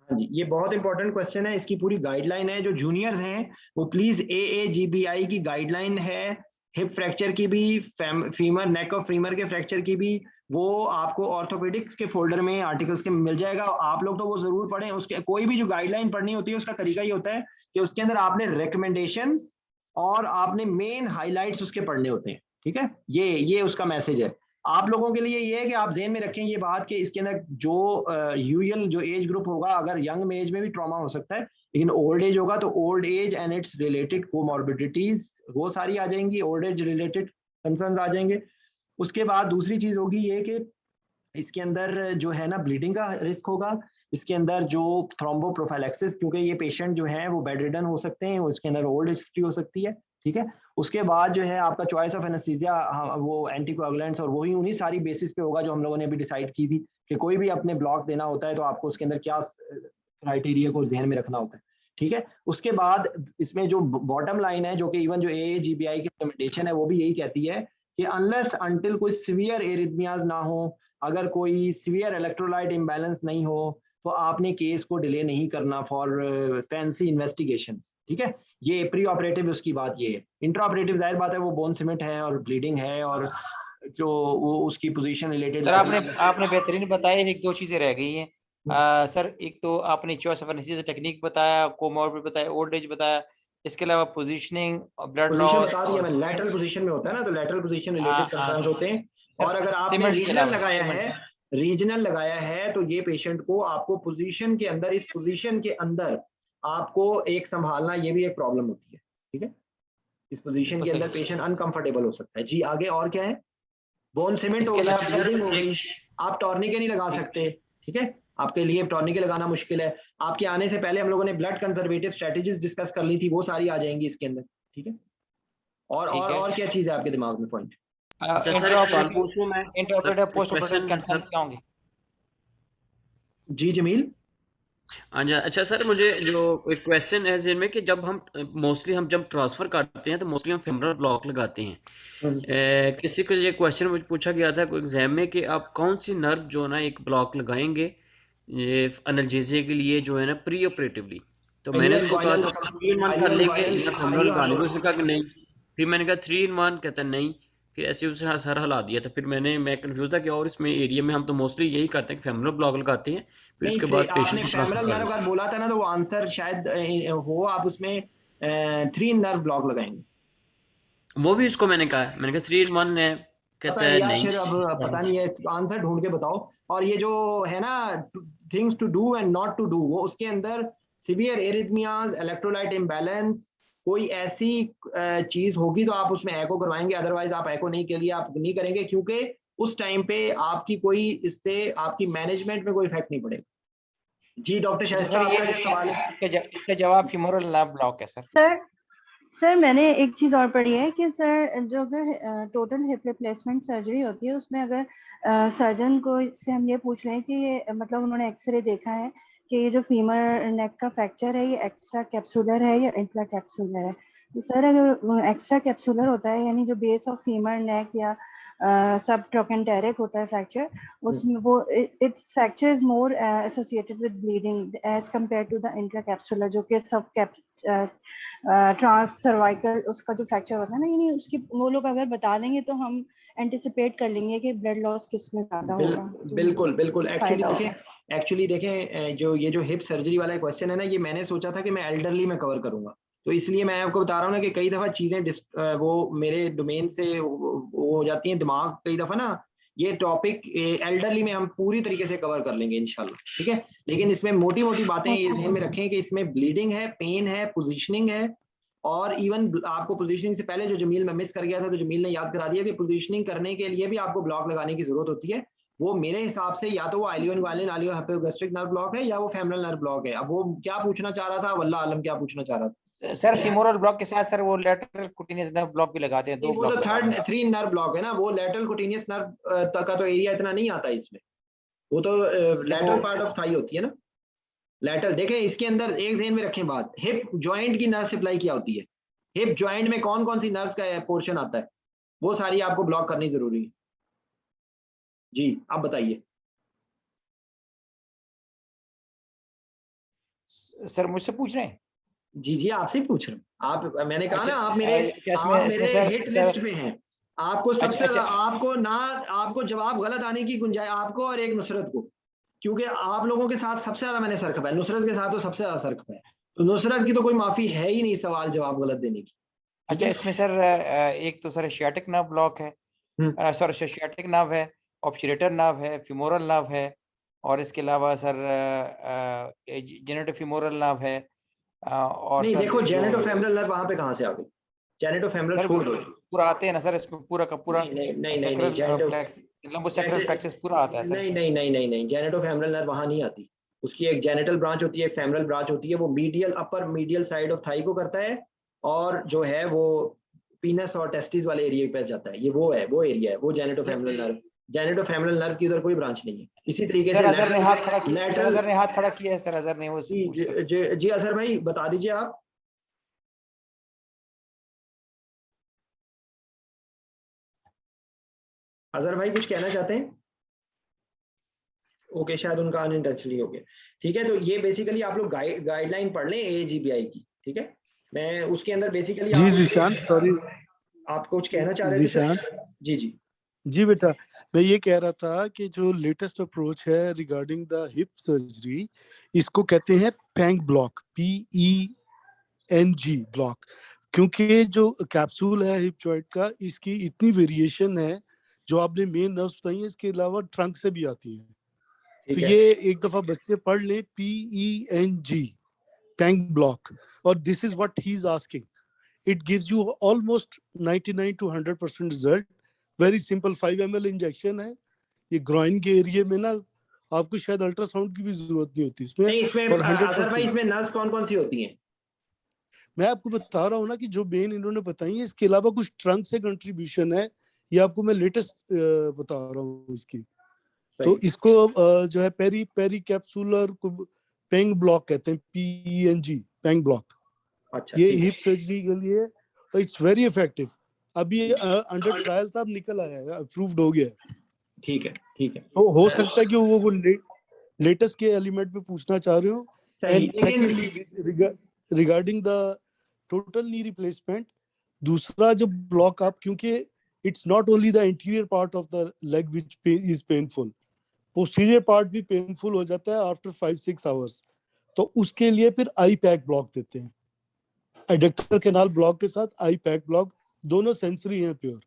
Speaker 1: हाँ जी, ये बहुत इंपॉर्टेंट क्वेश्चन है। इसकी पूरी गाइडलाइन है, जो जूनियर्स हैं वो प्लीज AAGBI की गाइडलाइन है, हिप फ्रैक्चर की भी, फीमर नेक ऑफ फीमर के फ्रैक्चर की भी, वो आपको ऑर्थोपेडिक्स के फोल्डर में आर्टिकल्स के मिल जाएगा। आप लोग तो वो जरूर पढ़ें। उसके कोई भी जो गाइडलाइन पढ़नी होती है उसका तरीका ही होता है कि उसके अंदर आपने रिकमेंडेशंस और आपने मेन हाईलाइट्स उसके पढ़ने होते हैं। ठीक है, ये उसका मैसेज है आप लोगों के लिए। ये है कि आप ज़हन में रखें ये बात कि इसके अंदर जो यूजुअल जो एज ग्रुप होगा, अगर यंग एज में भी ट्रॉमा हो सकता है, लेकिन ओल्ड एज होगा तो old age and it's related comorbidities वो सारी आ जाएंगी, ओल्ड एज रिलेटेड कंसर्न्स आ जाएंगे। उसके बाद दूसरी चीज होगी ये कि इसके अंदर जो है ना ब्लीडिंग का रिस्क होगा, इसके अंदर जो थ्रोम्बोप्रोफाइलेक्सिस, क्योंकि ये पेशेंट जो है वो बेड रिडन हो सकते हैं, इसके अंदर ओल्ड हिस्ट्री हो सकती है। ठीक है, उसके बाद जो है आपका चॉइस ऑफ एनेस्थीसिया, वो एंटीकोएगुलेंट्स, और वही उन्हीं सारी बेसिस पे होगा जो हम लोगों ने भी डिसाइड की थी कि कोई भी अपने ब्लॉक देना होता है तो आपको उसके अंदर क्या क्राइटेरिया को जहन में रखना होता है। ठीक है, उसके बाद इसमें जो बॉटम लाइन है, जो कि इवन जो AAGBI की रिकमेंडेशन है वो भी यही कहती है कि अनलेस अंटिल कोई सीवियर एरिथमियाज ना हो, अगर कोई सीवियर इलेक्ट्रोलाइट इम्बैलेंस नहीं हो, तो आपने केस को डिले नहीं करना फॉर फैंसी इन्वेस्टिगेशंस। ठीक है, ये प्री ऑपरेटिव उसकी बात ये है। इंट्रा ऑपरेटिव जाहिर बात है वो बोन सीमेंट है और ब्लीडिंग है और जो वो उसकी पोजीशन रिलेटेड।
Speaker 6: सर आपने बेहतरीन बताया, एक दो चीजें रह गई हैं सर। एक तो आपने चॉइस ऑफ एनेस्थीसिया टेक्निक बताया, कोमॉर्बिड बताया, ओल्ड एज बताया, इसके अलावा पोजीशनिंग और ब्लड लॉस
Speaker 1: बता दिया मैंने। लैटरल पोजीशन में होता है ना, तो लैटरल पोजीशन रिलेटेड कंसर्न्स होते हैं। और अगर आपने रीजनल लगाया है तो ये पेशेंट को आपको पोजीशन के अंदर, इस पोजीशन के अंदर आपको एक संभालना, ये भी एक प्रॉब्लम होती है। ठीक है, इस पोजीशन के अंदर पेशेंट अनकंफर्टेबल हो सकता है। जी आगे और क्या है? बोन सीमेंट हो गया, ब्लीडिंग हो गई, आप टॉर्निके नहीं लगा सकते। ठीक है, आपके लिए टॉर्निके लगाना मुश्किल है। आपके आने से पहले हम लोगों ने ब्लड कंजर्वेटिव स्ट्रेटजीज डिस्कस कर ली थी, वो सारी आ जाएंगी इसके अंदर। ठीक है, और क्या चीज है आपके दिमाग में पॉइंट? जी जमील।
Speaker 4: अच्छा सर, मुझे जो एक क्वेश्चन है जेन में कि जब हम मोस्टली जब ट्रांसफर करते हैं तो मोस्टली हम फेमरल ब्लॉक लगाते हैं। किसी को ये क्वेश्चन मुझे पूछा गया था कोई एग्जाम में कि आप कौन सी नर्व जो है ना एक ब्लॉक लगाएंगे ये एनाल्जेसिया के लिए जो है ना प्री ऑपरेटिवली, तो मैंने उसको कहा था 3 in 1 कर लेंगे या फेमरल लगाने को, उसने कहा कि नहीं। फिर मैंने कहा 3 in 1, कहता नहीं। फिर ऐसे उसने सारा हला दिया था। फिर मैं कंफ्यूज था कि और इसमें एरिया में हम तो मोस्टली यही करते हैं कि फेमरल ब्लॉक लगाते हैं, फिर उसके बाद पेशेंट को
Speaker 1: फेमरल नर्व अगर बोला था ना तो वो आंसर शायद हो, आप उसमें 3 नर्व ब्लॉक लगाएंगे।
Speaker 4: वो भी उसको मैंने कहा है, मैंने कहा 3 in 1 है,
Speaker 1: पता
Speaker 4: कहता
Speaker 1: नहीं
Speaker 4: है
Speaker 1: यार,
Speaker 4: नहीं।
Speaker 1: फिर अब पता नहीं है, आंसर ढूंढ के बताओ। और ये जो है ना things to do and not to do, वो उसके अंदर सीवियर एरिथमियाज, इलेक्ट्रोलाइट इम्बैलेंस, कोई ऐसी चीज होगी तो आप उसमें एको करवाएंगे, अदरवाइज आप एको नहीं के लिए आप नहीं करेंगे, क्योंकि उस टाइम पे आपकी कोई इससे आपकी मैनेजमेंट में कोई इफेक्ट नहीं पड़ेगा। जी डॉक्टर
Speaker 6: अच्छा
Speaker 1: शाइस्ता,
Speaker 6: सर,
Speaker 1: आपका
Speaker 6: ये
Speaker 1: क्या सवाल है?
Speaker 6: इसका जवाब फीमोरल नर्व ब्लॉक है सर।
Speaker 3: सर मैंने एक चीज और पढ़ी है कि सर जो अगर टोटल हिप रिप्लेसमेंट सर्जरी होती है उसमें अगर सर्जन को से हम ये पूछ रहे हैं कि ये मतलब उन्होंने एक्सरे देखा है कि ये जो फीमर नेक का फ्रैक्चर है ये एक्स्ट्रा कैप्सुलर है या इंट्रा कैप्सुलर है, तो सर अगर एक्स्ट्रा कैप्सुलर होता है यानी जो बेस ऑफ फीमर नेक या सब ट्रोकेंटेरिक होता है फ्रैक्चर, उसमें वो it's fracture is more associated with bleeding as compare to the intra capsular जो कि सब ट्रांस सर्वाइकल उसका जो फ्रैक्चर होता है ना, यानी उसकी वो लोग अगर बता देंगे तो हम एंटिसिपेट कर लेंगे कि ब्लड लॉस किसमें ज्यादा होगा। तो
Speaker 1: बिल्कुल बिल्कुल।
Speaker 3: फायदा होगा।
Speaker 1: एक्चुअली देखें जो ये जो हिप सर्जरी वाला क्वेश्चन है ना, ये मैंने सोचा था कि मैं एल्डरली में कवर करूंगा, तो इसलिए मैं आपको बता रहा हूँ ना कि कई दफा चीजें वो मेरे डोमेन से वो हो जाती हैं, दिमाग कई दफा ना, ये टॉपिक एल्डरली में हम पूरी तरीके से कवर कर लेंगे इंशाल्लाह, ठीक है। लेकिन इसमें मोटी मोटी बातें ये ध्यान में रखें कि इसमें ब्लीडिंग है, पेन है, पोजीशनिंग है, और इवन आपको पोजीशनिंग से पहले जो जमील में मिस कर गया था, तो जमील ने याद करा दिया कि पोजीशनिंग करने के लिए भी आपको ब्लॉक लगाने की जरूरत होती है। वो मेरे हिसाब से या तो वो आइलियो हाइपोगैस्ट्रिक नर्व ब्लॉक है या वो फेमरल नर्व ब्लॉक है। अब वो क्या पूछना चाह रहा था, वल्लाह आलम क्या पूछना चाह रहा था।
Speaker 6: सर फीमोरल ब्लॉक के साथ सर वो लेटरल कुटिनियस नर्व ब्लॉक भी लगाते हैं, 2
Speaker 1: वो तो
Speaker 6: ब्लॉक
Speaker 1: थर्ड 3 नर्व ब्लॉक है ना, वो लेटरल कुटिनियस नर्व का तो एरिया इतना नहीं आता इसमें, वो तो लेटरल पार्ट ऑफ थाई होती है ना, लेटरल। देखें इसके अंदर एक ज़हन में रखें बात, हिप जॉइंट की नर्व सप्लाई क्या होती है, हिप जॉइंट में कौन कौन सी नर्व्स का पोर्शन आता है, वो सारी आपको ब्लॉक करनी जरूरी है। जी आप बताइए।
Speaker 6: सर मुझसे पूछ रहे हैं?
Speaker 1: जी जी आपसे पूछ रहा हूँ। आप, मैंने कहा
Speaker 6: अच्छा,
Speaker 1: ना आप मेरे
Speaker 6: इसमें सर
Speaker 1: हिट लिस्ट पे हैं। आपको सबसे
Speaker 6: अच्छा
Speaker 1: आपको ना, आपको जवाब गलत आने की गुंजाइश, आपको और एक नुसरत को, क्योंकि आप लोगों के साथ सबसे ज्यादा मैंने सर खपाया, नुसरत के साथ तो सबसे ज्यादा सर खपाया, तो नुसरत की तो कोई माफी है ही नहीं सवाल जवाब गलत देने की।
Speaker 6: अच्छा इसमें सर एक तो सर शियाटिक नर्व ब्लॉक है, सॉरी शियाटिक नर्व है, ऑब्चुरेटर नर्व है, फीमोरल नर्व है, और इसके अलावा सर जेनेटो फीमोरल नर्व है, और
Speaker 1: नहीं
Speaker 6: सर
Speaker 1: देखो,
Speaker 6: जो
Speaker 1: जेनेटोफेमरल नर्व वहां पे कहाँ से आ गई, जेनेटोफेमरल
Speaker 6: सर
Speaker 1: छोड़ दो।
Speaker 6: पूरा आते हैं ना सर, इसमें पूरा का पूरा
Speaker 1: नहीं नहीं नहीं नहीं नहीं,
Speaker 6: सैक्रल फ्लेक्स, लंबोसैक्रल फ्लेक्सस पूरा आता है सर
Speaker 1: नहीं
Speaker 6: इसमें।
Speaker 1: नहीं नहीं नहीं नहीं, जेनेटोफेमरल नर्व वहां नहीं आती। उसकी एक जेनेटल ब्रांच होती है, एक फेमरल ब्रांच होती है, वो medial upper medial side of thigh को करता है, और जो है वो पीनस और टेस्टिस वाले एरिया पे जाता है, ये वो है, वो एरिया है, वो जेनेटोफेमरल नर्व। जेनेटोफेमरल नर्व की उधर कोई ब्रांच नहीं है। इसी तरीके
Speaker 6: सर
Speaker 1: से
Speaker 6: अजहर ने हाथ खड़ा किया, सर
Speaker 1: लेटरल।
Speaker 6: अजहर ने हाथ खड़ा किया है, सर अजहर ने वो
Speaker 1: जी जी असर भाई बता दीजिए आप। अजहर भाई कुछ कहना चाहते हैं? ओके शायद उनका अनइंटेंशनली हो गया। ठीक है, तो ये बेसिकली आप लोग गाइडलाइन पढ़ लें AGBI की, ठीक है। मैं उसके अंदर बेसिकली
Speaker 8: जी जीशान, सॉरी
Speaker 1: आप कुछ कहना चाह रहे थे
Speaker 8: जीशान।
Speaker 1: सर? जी जी
Speaker 8: जी बेटा, मैं ये कह रहा था कि जो लेटेस्ट अप्रोच है रिगार्डिंग द हिप सर्जरी, इसको कहते हैं पैंग ब्लॉक, PENG ब्लॉक, क्योंकि जो कैप्सूल है हिप जॉइंट का, इसकी इतनी वेरिएशन है, जो आपने मेन नर्व्स बताई है, इसके अलावा ट्रंक से भी आती है। तो ये एक दफा बच्चे पढ़ लें, PENG पैंग ब्लॉक, और this is what he is asking. It gives you almost 99 to 100% result. Very simple 5 ml injection है। ये ग्रॉइन के एरिया में ना, आपको शायद अल्ट्रासाउंड की भी जरूरत नहीं होती इसमें।
Speaker 1: नहीं, इसमें
Speaker 8: और
Speaker 1: अजहर भाई
Speaker 8: 100%
Speaker 1: इसमें नर्व्स कौन कौन सी होती हैं?
Speaker 8: मैं आपको बता रहा हूँ ना कि जो मेन इन्होंने बताई है, इसके अलावा कुछ ट्रंक से कंट्रीब्यूशन है, ये आपको मैं लेटेस्ट बता रहा हूँ इसकी। तो इसको जो है पेरी कैप्सुलर पेंग ब्लॉक कहते हैं, PENG पेंग ब्लॉक।
Speaker 1: अच्छा,
Speaker 8: ये हिप सर्जरी के लिए इट्स वेरी इफेक्टिव। अभी अंडर ट्रायल था, अब निकल आया है, अप्रूव्ड हो गया है।
Speaker 1: ठीक है ठीक है।
Speaker 8: तो हो सकता है कि वो लेटेस्ट के एलिमेंट पे पूछना चाह रहे हो। And secondly regarding the total knee replacement, दूसरा जो ब्लॉक आप, क्योंकि it's not only the interior part of the leg which is painful, posterior part भी पेनफुल हो जाता है आफ्टर 5-6 आवर्स। तो उसके लिए फिर आई पैक ब्लॉक देते हैं, एडक्टर कैनाल ब्लॉक के साथ आई पैक ब्लॉक दोनों सेंसरी हैं प्योर।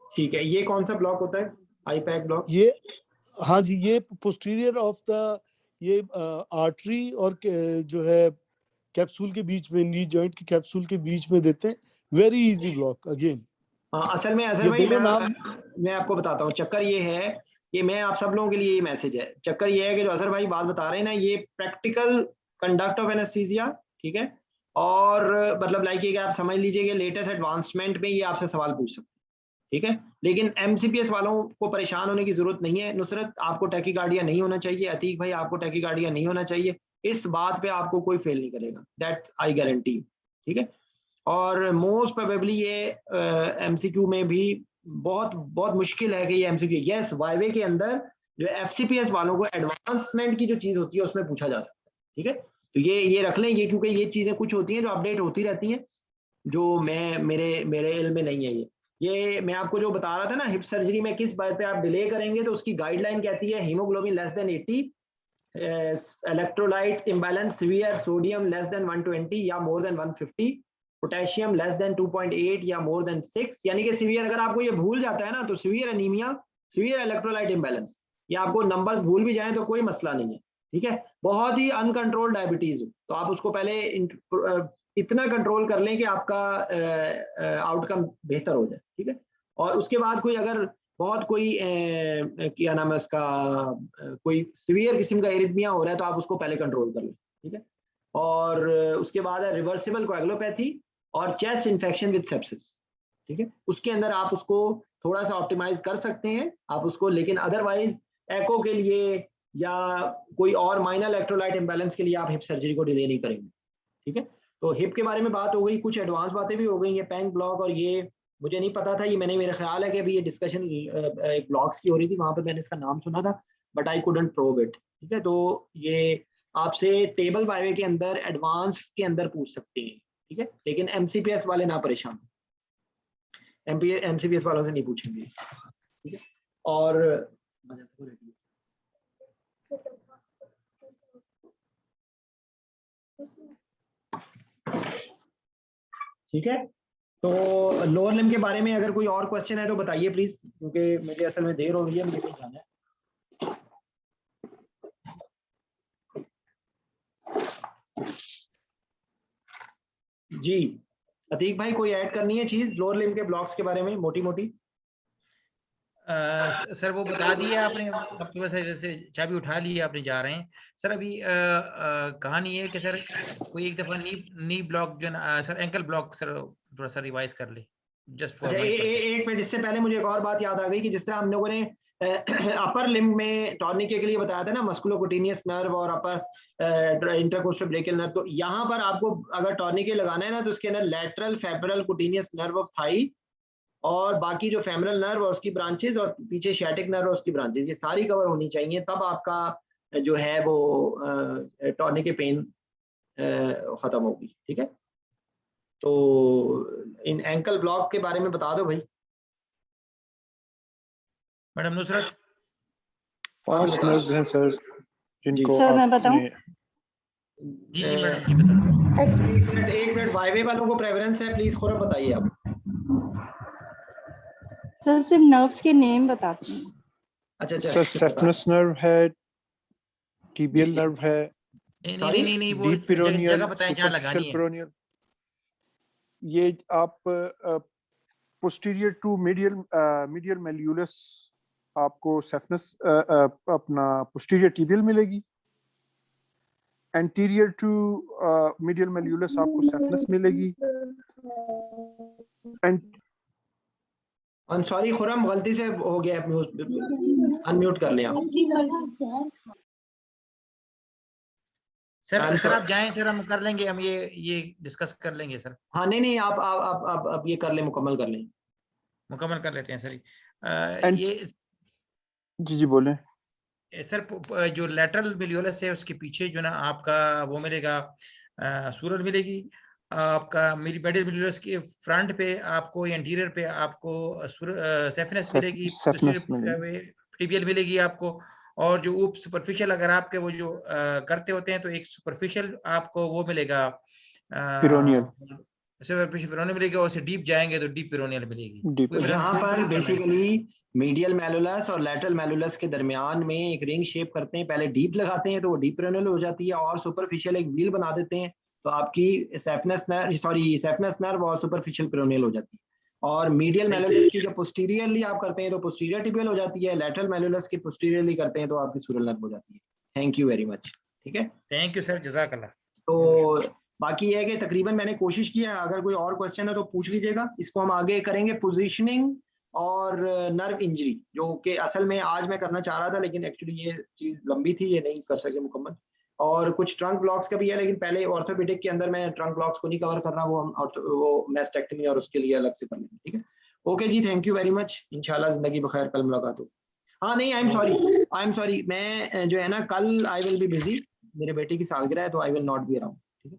Speaker 1: ठीक है, ये कौन सा ब्लॉक होता है, आईपैक ब्लॉक?
Speaker 8: ये हाँ जी, ये पोस्टीरियर ऑफ द ये आर्टरी और जो है कैप्सूल के बीच में, नी जॉइंट के कैप्सूल के बीच में देते हैं। Very easy block again.
Speaker 1: असल में
Speaker 8: ये
Speaker 1: भाई
Speaker 8: दोनों नाम
Speaker 1: मैं आपको बताता हूँ, चक्कर ये है कि मैं आप सब लोगों के लिए ये मैसेज है, चक्कर ये है कि जो अजहर भाई बात बता रहे हैं ना, ये प्रैक्टिकल कंडक्ट ऑफ एनेस्थीसिया, ठीक है, और मतलब लाइक ये आप समझ लीजिए कि लेटेस्ट एडवांसमेंट में ये आपसे सवाल पूछ सकते हैं, ठीक है। लेकिन एमसीपीएस वालों को परेशान होने की जरूरत नहीं है। नुसरत, आपको टैकीकार्डिया नहीं होना चाहिए, अतीक भाई आपको टैकीकार्डिया नहीं होना चाहिए, इस बात पे आपको कोई फेल नहीं करेगा, दैट आई गारंटी, ठीक है। और मोस्ट प्रोबेबली ये एमसीक्यू में भी बहुत बहुत मुश्किल है कि ये एमसीक्यू, यस वाईवे के अंदर जो एफसीपीएस वालों को एडवांसमेंट की जो चीज होती है उसमें पूछा जा सकता है, ठीक है। तो ये रख लें, ये क्योंकि ये चीजें कुछ होती हैं जो अपडेट होती रहती हैं, जो मेरे इल्म में नहीं है। ये मैं आपको जो बता रहा था ना, हिप सर्जरी में किस बात पे आप डिले करेंगे, तो उसकी गाइडलाइन कहती है haemoglobin less than 80, electrolyte imbalance severe, sodium less than 120 या more than 150, potassium less than 2.8 या मोर देन 6। यानी कि सीवियर, अगर आपको ये भूल जाता है ना, तो severe anaemia, severe electrolyte imbalance, ये आपको नंबर भूल भी जाएं तो कोई मसला नहीं है, ठीक है। बहुत ही अनकंट्रोल्ड डायबिटीज हो तो आप उसको पहले इतना कंट्रोल कर लें कि आपका आउटकम बेहतर हो जाए, ठीक है। और उसके बाद कोई अगर बहुत कोई क्या नाम है उसका, कोई सीवियर किस्म का एरिथमिया हो रहा है तो आप उसको पहले कंट्रोल कर लें, ठीक है। और उसके बाद है रिवर्सिबल कोएगुलोपैथी और चेस्ट इन्फेक्शन विद सेप्सिस, ठीक है। उसके अंदर आप उसको थोड़ा सा ऑप्टिमाइज कर सकते हैं आप उसको, लेकिन अदरवाइज एको के लिए या कोई और माइनर इलेक्ट्रोलाइट इम्बैलेंस के लिए आप हिप सर्जरी को डिले नहीं करेंगे, ठीक है। तो हिप के बारे में बात हो गई, कुछ एडवांस बातें भी हो गई, ये पैंक ब्लॉक, और ये मुझे नहीं पता था, ये मेरा ख्याल है कि अभी ये डिस्कशन एक ब्लॉग्स की हो रही थी, वहां पे मैंने इसका नाम सुना था, but I couldn't probe it, ठीक है। तो ये आपसे टेबल वाईवे के अंदर एडवांस के अंदर पूछ सकते हैं, ठीक है, लेकिन एमसीपीएस वाले ना परेशान, एमसीपीएस वालों से नहीं पूछेंगे, ठीक है। और ठीक है, तो लोअर लिम्ब के बारे में अगर कोई और क्वेश्चन है तो बताइए प्लीज, क्योंकि मुझे असल में देर हो रही है, मुझे कहीं जाना है। जी अतीक भाई, कोई ऐड करनी है चीज लोअर लिम्ब के ब्लॉक्स के बारे में मोटी मोटी?
Speaker 6: सर वो बता दिया आपने, अब तो जैसे चाबी उठा ली आपने, जा रहे हैं सर। अभी कहानी है कि सर कोई एक दफा नी ब्लॉक जो ना सर, एंकल ब्लॉक सर थोड़ा सा रिवाइज कर ले जस्ट फॉर
Speaker 1: अच्छा, एक मिनट, इससे पहले मुझे एक और बात याद आ गई कि जिस तरह हम लोगों ने अपर लिम्ब में टॉर्निके के लिए बताया था ना, मस्कुलोकुटेनियस नर्व और अपर इंटरकोस्टल ब्रेकियल नर्व, तो यहाँ पर आपको अगर टॉर्निके लगाना है ना, तो उसके अंदर lateral femoral cutaneous nerve of thigh और बाकी जो फेमरल नर्व और उसकी ब्रांचेस और पीछे शैटिक नर्व और उसकी ब्रांचेस, ये सारी कवर होनी चाहिए, तब आपका जो है वो टॉर्निके पेन खत्म होगी, ठीक है। तो इन एंकल ब्लॉक के बारे में बता दो भाई
Speaker 6: मैडम नुसरत।
Speaker 2: 5 नर्व्स हैं सर जिनको
Speaker 3: सर मैं बताऊं?
Speaker 6: जी जी मैडम जी बताओ।
Speaker 1: एक मिनट वाईवे वालों को प्रेफरेंस है, प्लीज खुद बताइए आप।
Speaker 3: सर सिर्फ नर्व्स के नेम बताते हैं।
Speaker 1: अच्छा
Speaker 2: सर सेफनस नर्व है, टिबियल नर्व है,
Speaker 6: नहीं वो
Speaker 2: डीप पेरोनियल,
Speaker 6: जगह बताएं जहाँ लगानी
Speaker 2: सुपरफिशियल
Speaker 6: है।
Speaker 2: पेरोनियल। ये आप पोस्टीरियर टू मीडियल मेल्यूलस आपको सेफनस अपना पोस्टीरियर टिबियल मिलेगी, एंटीरियर टू मीडियल मेल्यूलस आपको सेफनस मिलेगी,
Speaker 1: एंड सॉरी खुरम, गलती से हो गया, अनम्यूट कर लें आप।
Speaker 6: सर आप जाएं सर, हम कर लेंगे, हम ये डिस्कस कर लेंगे सर।
Speaker 1: हाँ नहीं आप ये कर लें, मुकम्मल कर लें,
Speaker 6: मुकम्मल कर लेते हैं सर। ये
Speaker 2: जी बोलें
Speaker 6: सर, जो लैटरल मेल्यूलस है उसके पीछे जो ना आपका वो मिलेगा, सूरज मिलेगी आपका, मेरी मेडियल मेल्यूलस के फ्रंट पे आपको, एंटीरियर पे आपको सेफनस मिलेगी, टिबियल मिलेगी आपको, और जो ऊप सुपरफिशियल अगर आपके वो जो करते होते हैं तो एक सुपरफिशियल आपको वो मिलेगा पेरोनियल मिलेगी और से डीप जाएंगे तो डीप पेरोनियल मिलेगी।
Speaker 2: Deep
Speaker 6: कोई
Speaker 1: यहाँ
Speaker 6: ब्रांच
Speaker 1: पर बेसिकली मीडियल मैलुलस और लैटरल मैलुलस के दरमियान में एक रिंग शेप करते हैं, पहले डीप लगाते हैं तो वो डीप पेरोनियल हो जाती है, और सुपरफिशियल एक व्हील बना देते हैं तो आपकी सेफनेस नर्व और सुपरफिशियल पेरोनियल हो जाती है। और मीडियल मैलुलस की जो पोस्टीरियरली आप करते हैं तो पोस्टीरियर टिबियल हो जाती है, लैटरल मैलुलस की पोस्टीरियरली करते हैं तो आपकी सुरल नर्व हो जाती है। Thank you very much. ठीक है,
Speaker 6: थैंक यू सर, जज़ाकल्लाह।
Speaker 1: तो बाकी ये है कि तकरीबन मैंने कोशिश किया, अगर कोई और क्वेश्चन है तो पूछ लीजिएगा। इसको हम आगे करेंगे पोजीशनिंग और नर्व इंजरी, जो कि असल में आज मैं करना चाह रहा था लेकिन एक्चुअली ये चीज लंबी थी, ये नहीं कर सके मुकम्मल। और कुछ ट्रंक ब्लॉक्स का भी है, लेकिन पहले ऑर्थोपेडिक के अंदर मैं ट्रंक ब्लॉक्स को नहीं कवर कर रहा, वो मैस्टेक्टमी और उसके लिए अलग से कर लेंगे। ठीक है, ओके जी, थैंक यू वेरी मच। इंशाल्लाह जिंदगी बखैर, कल मुलाकात हो। हाँ नहीं, आई एम सॉरी, मैं जो है ना कल आई विल बी बिजी, मेरे बेटे की सालगिरह है तो I will not be around. ठीक है,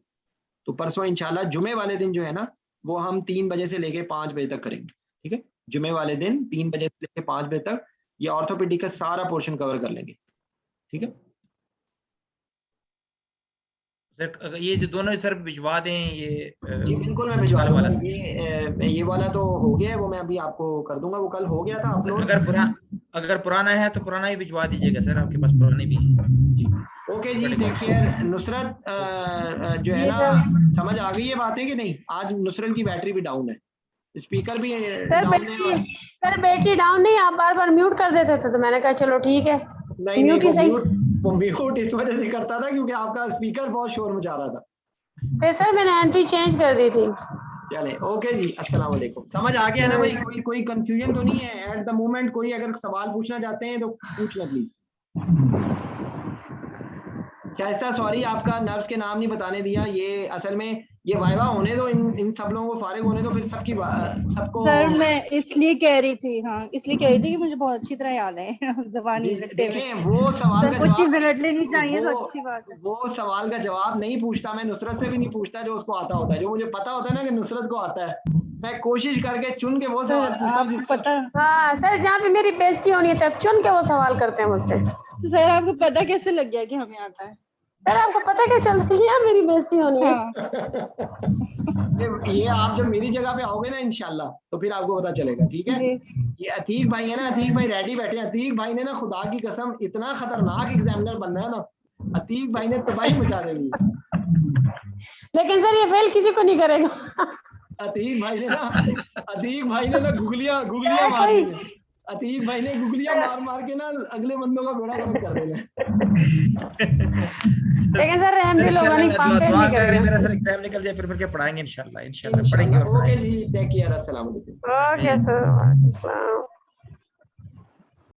Speaker 1: तो परसों इंशाल्लाह जुमे वाले दिन जो है ना वो हम 3 बजे से लेके 5 बजे तक करेंगे। ठीक है, जुमे वाले दिन 3 बजे से लेके 5 बजे तक ये ऑर्थोपेडिक का सारा पोर्शन कवर कर लेंगे। ठीक है
Speaker 6: सर, ये जो दोनों सर भिजवा दें ये
Speaker 1: जी बिल्कुल, मैं भिजवा दूंगा। ये वाला तो हो गया है, वो मैं अभी आपको कर दूंगा, वो कल हो गया था अपलोड।
Speaker 6: अगर पुराना है तो पुराना ही भिजवा दीजिएगा सर, आपके पास पुराने भी हैं जी।
Speaker 1: ओके जी, टेक केयर। नुसरत जो है ना समझ आ गई ये बातें कि नहीं? आज नुसरत की बैटरी भी डाउन है, स्पीकर भी
Speaker 5: सर बैटरी डाउन नहीं, आप बार बार म्यूट कर देते थे तो मैंने कहा चलो ठीक है।
Speaker 1: नहीं, म्यूट ही सही। वो म्यूट इस वजह से करता था क्योंकि आपका स्पीकर बहुत शोर मचा रहा था।
Speaker 5: फिर सर मैंने एंट्री चेंज कर दी थी।
Speaker 1: चले, ओके जी, अस्सलाम वालेकुम। समझ आ गया ना भाई? कोई कंफ्यूजन तो नहीं है एट द मोमेंट? कोई अगर सवाल पूछना चाहते हैं तो पूछ लें प्लीज। शाइस्ता, सॉरी आपका नर्व्स के नाम नहीं बताने दिया। ये असल में ये वाइवा होने दो, इन सब लोगों को फारिग होने दो, फिर सबको।
Speaker 3: सर मैं इसलिए कह रही थी, हाँ इसलिए कह रही थी कि मुझे बहुत अच्छी तरह याद है ज़बानी रटते हुए।
Speaker 1: देखें, वो सवाल का
Speaker 3: कुछ
Speaker 1: जवाब
Speaker 3: चीजें रट लेनी चाहिए तो अच्छी बात है।
Speaker 1: वो सवाल का जवाब नहीं पूछता मैं, नुसरत से भी नहीं पूछता जो उसको आता होता है। जो मुझे पता होता है ना कि नुसरत को आता है, मैं कोशिश करके चुन के वो सवाल पूछता हूं।
Speaker 5: हाँ सर, जहाँ पे मेरी बेइज्जती होनी है तब चुन के वो सवाल करते हैं मुझसे।
Speaker 3: सर आपको पता कैसे लग गया कि हमें आता है?
Speaker 5: सर आपको पता क्या चल रही है मेरी बेइज्जती होनी है?
Speaker 1: ये आप जब मेरी जगह पे आओगे ना इंशाल्लाह तो फिर आपको पता चलेगा। ठीक है, ये अतीक भाई है ना, अतीक भाई रेडी बैठे हैं। अतीक भाई ने ना खुदा की कसम इतना खतरनाक एग्जामिनर बनना है ना, अतीक भाई ने तबाही मचा देनी है।
Speaker 5: लेकिन सर ये फेल किसी को नहीं करेगा।
Speaker 1: अतीक भाई ने ना गुगलियां मारी है। अतीक भाई ने गुगलियां मार के ना अगले बंदों का बेड़ा गर्क कर देना।
Speaker 5: लेकिन सर रहमदी लोगों ने पास नहीं करेगा।
Speaker 6: मेरा सर एग्जाम निकल जाए फिर क्या पढ़ाएंगे इंशाल्लाह पढ़ेंगे।
Speaker 1: ओके जी, टेक केयर, अस्सलाम वालेकुम।
Speaker 5: ओके सर, वालेकुम अस्सलाम।